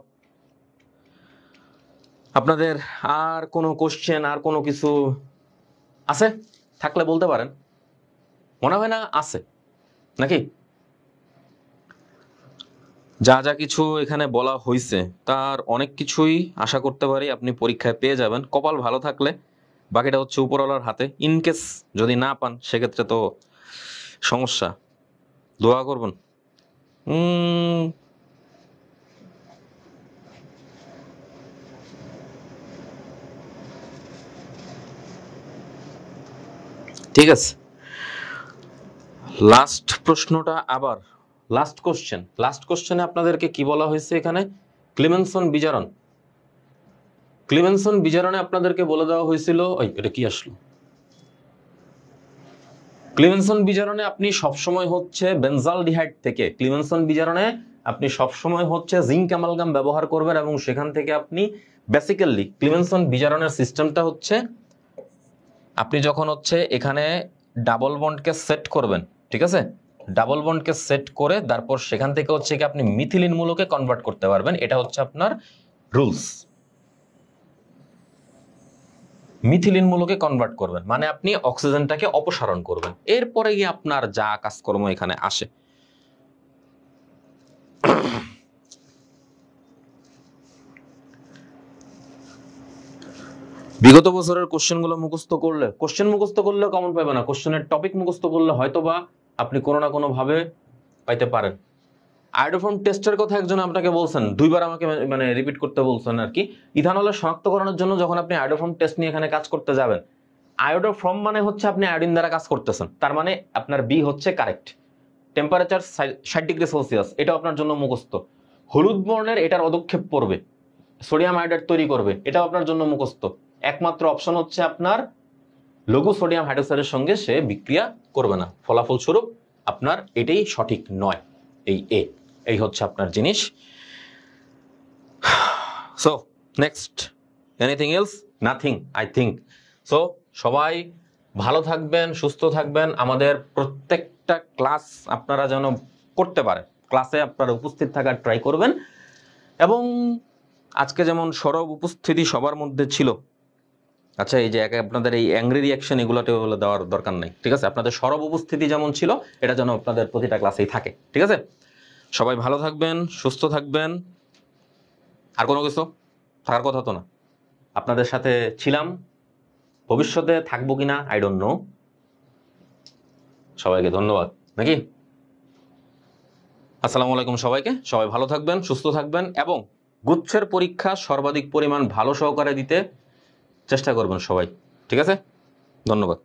আপনাদের আর কোনো কোশ্চেন, আর কোনো কিছু আছে থাকলে বলতে পারেন। মনে হয় না আছে, নাকি? যা যা কিছু এখানে বলা হয়েছে তার অনেক কিছুই আশা করতে পারি আপনি পরীক্ষায় পেয়ে যাবেন, কপাল ভালো থাকলে। বাকিটা হচ্ছে উপরওয়ালার হাতে। ইনকেস যদি না পান, সেক্ষেত্রে তো সমস্যা, দোয়া করবেন। ঠিক আছে, লাস্ট প্রশ্নটা আবার লাস্ট কোশ্চেনে আপনাদেরকে কি বলা হয়েছে এখানে? ক্লিমেনসন বিজারণ। ক্লিমেনসন বিজারণে আপনাদেরকে বলে দেওয়া হয়েছিল, ওই এটা কি আসলো, ক্লিমেনসন বিজারণে আপনি সবসময় হচ্ছে বেনজালডিহাইড থেকে, ক্লিমেনসন বিজারণে আপনি সবসময় হচ্ছে জিঙ্ক অ্যামালগাম ব্যবহার করবেন, এবং সেখান থেকে আপনি বেসিক্যালি ক্লিমেনসন বিজারণের সিস্টেমটা হচ্ছে, আপনি যখন হচ্ছে এখানে ডাবল বন্ডকে সেট করবেন, ঠিক আছে, ডাবল বন্ডকে সেট করে তারপর সেখান থেকে হচ্ছে কি আপনি মিথিলিন মূলকে কনভার্ট করতে পারবেন। এটা হচ্ছে আপনার রুলস। মিথিলিন মূলকে কনভার্ট করবেন মানে আপনি অক্সিজেনটাকে অপসারণ করবেন, এরপরে গিয়ে আপনার যা কাজকর্ম এখানে আসে। বিগত বছরের কোশ্চেনগুলো মুখস্থ করলে, কোশ্চেন মুখস্থ করলে কমন পাবে না, কোশ্চেনের টপিক মুখস্থ করলে হয়তোবা আপনি কোনো না কোনো ভাবে পাইতে পারেন। আয়োডোফর্ম টেস্টের কথা একজন আপনাকে বলছেন, দুইবার আমাকে মানে রিপিট করতে বলছেন আর কি। ইথানলের শনাক্তকরণের জন্য যখন আপনি আয়োডোফর্ম টেস্ট নিয়ে এখানে কাজ করতে যাবেন, আয়োডোফর্ম মানে হচ্ছে আপনি আয়োডিন দ্বারা কাজ করতেছেন, তার মানে আপনার বি হচ্ছে কারেক্ট। টেম্পারেচার 60 ডিগ্রি সেলসিয়াস, এটা আপনার জন্য মুখস্থ। হলুদ বর্ণের এটার অদক্ষেপ পড়বে, সোডিয়াম আয়োডাইড তৈরি করবে, এটাও আপনার জন্য মুখস্থ। একমাত্র অপশন হচ্ছে আপনার লঘু সোডিয়াম হাইড্রোক্সাইডের সঙ্গে সে বিক্রিয়া করবে না, ফলাফলস্বরূপ আপনার এটাই সঠিক নয়, এই এ। এই হচ্ছে আপনার জিনিস। So next, anything else? Nothing I think. So সবাই ভালো থাকবেন, সুস্থ থাকবেন। আমাদের প্রত্যেকটা ক্লাস আপনারা যেন করতে পারেন, ক্লাসে আপনারা উপস্থিত থাকার ট্রাই করবেন। এবং আজকে যেমন সরব উপস্থিতি সবার মধ্যে ছিল, আচ্ছা এই যে আপনাদের এই অ্যাংরি রিয়াকশন এগুলোতে দেওয়ার দরকার নাই, ঠিক আছে? আপনাদের সরব উপস্থিতি যেমন ছিল, এটা যেন আপনাদের প্রতিটা ক্লাসেই থাকে, ঠিক আছে? সবাই ভালো থাকবেন, সুস্থ থাকবেন। আর কোনো কিছু থাকার কথা তো না, আপনাদের সাথে ছিলাম, ভবিষ্যতে থাকবো কিনা আই ডোন্ট নো। সবাইকে ধন্যবাদ নাকি। আসসালামু আলাইকুম সবাইকে, সবাই ভালো থাকবেন, সুস্থ থাকবেন এবং গুচ্ছের পরীক্ষা সর্বাধিক পরিমাণ ভালো সহকারে দিতে চেষ্টা করবেন সবাই। ঠিক আছে, ধন্যবাদ।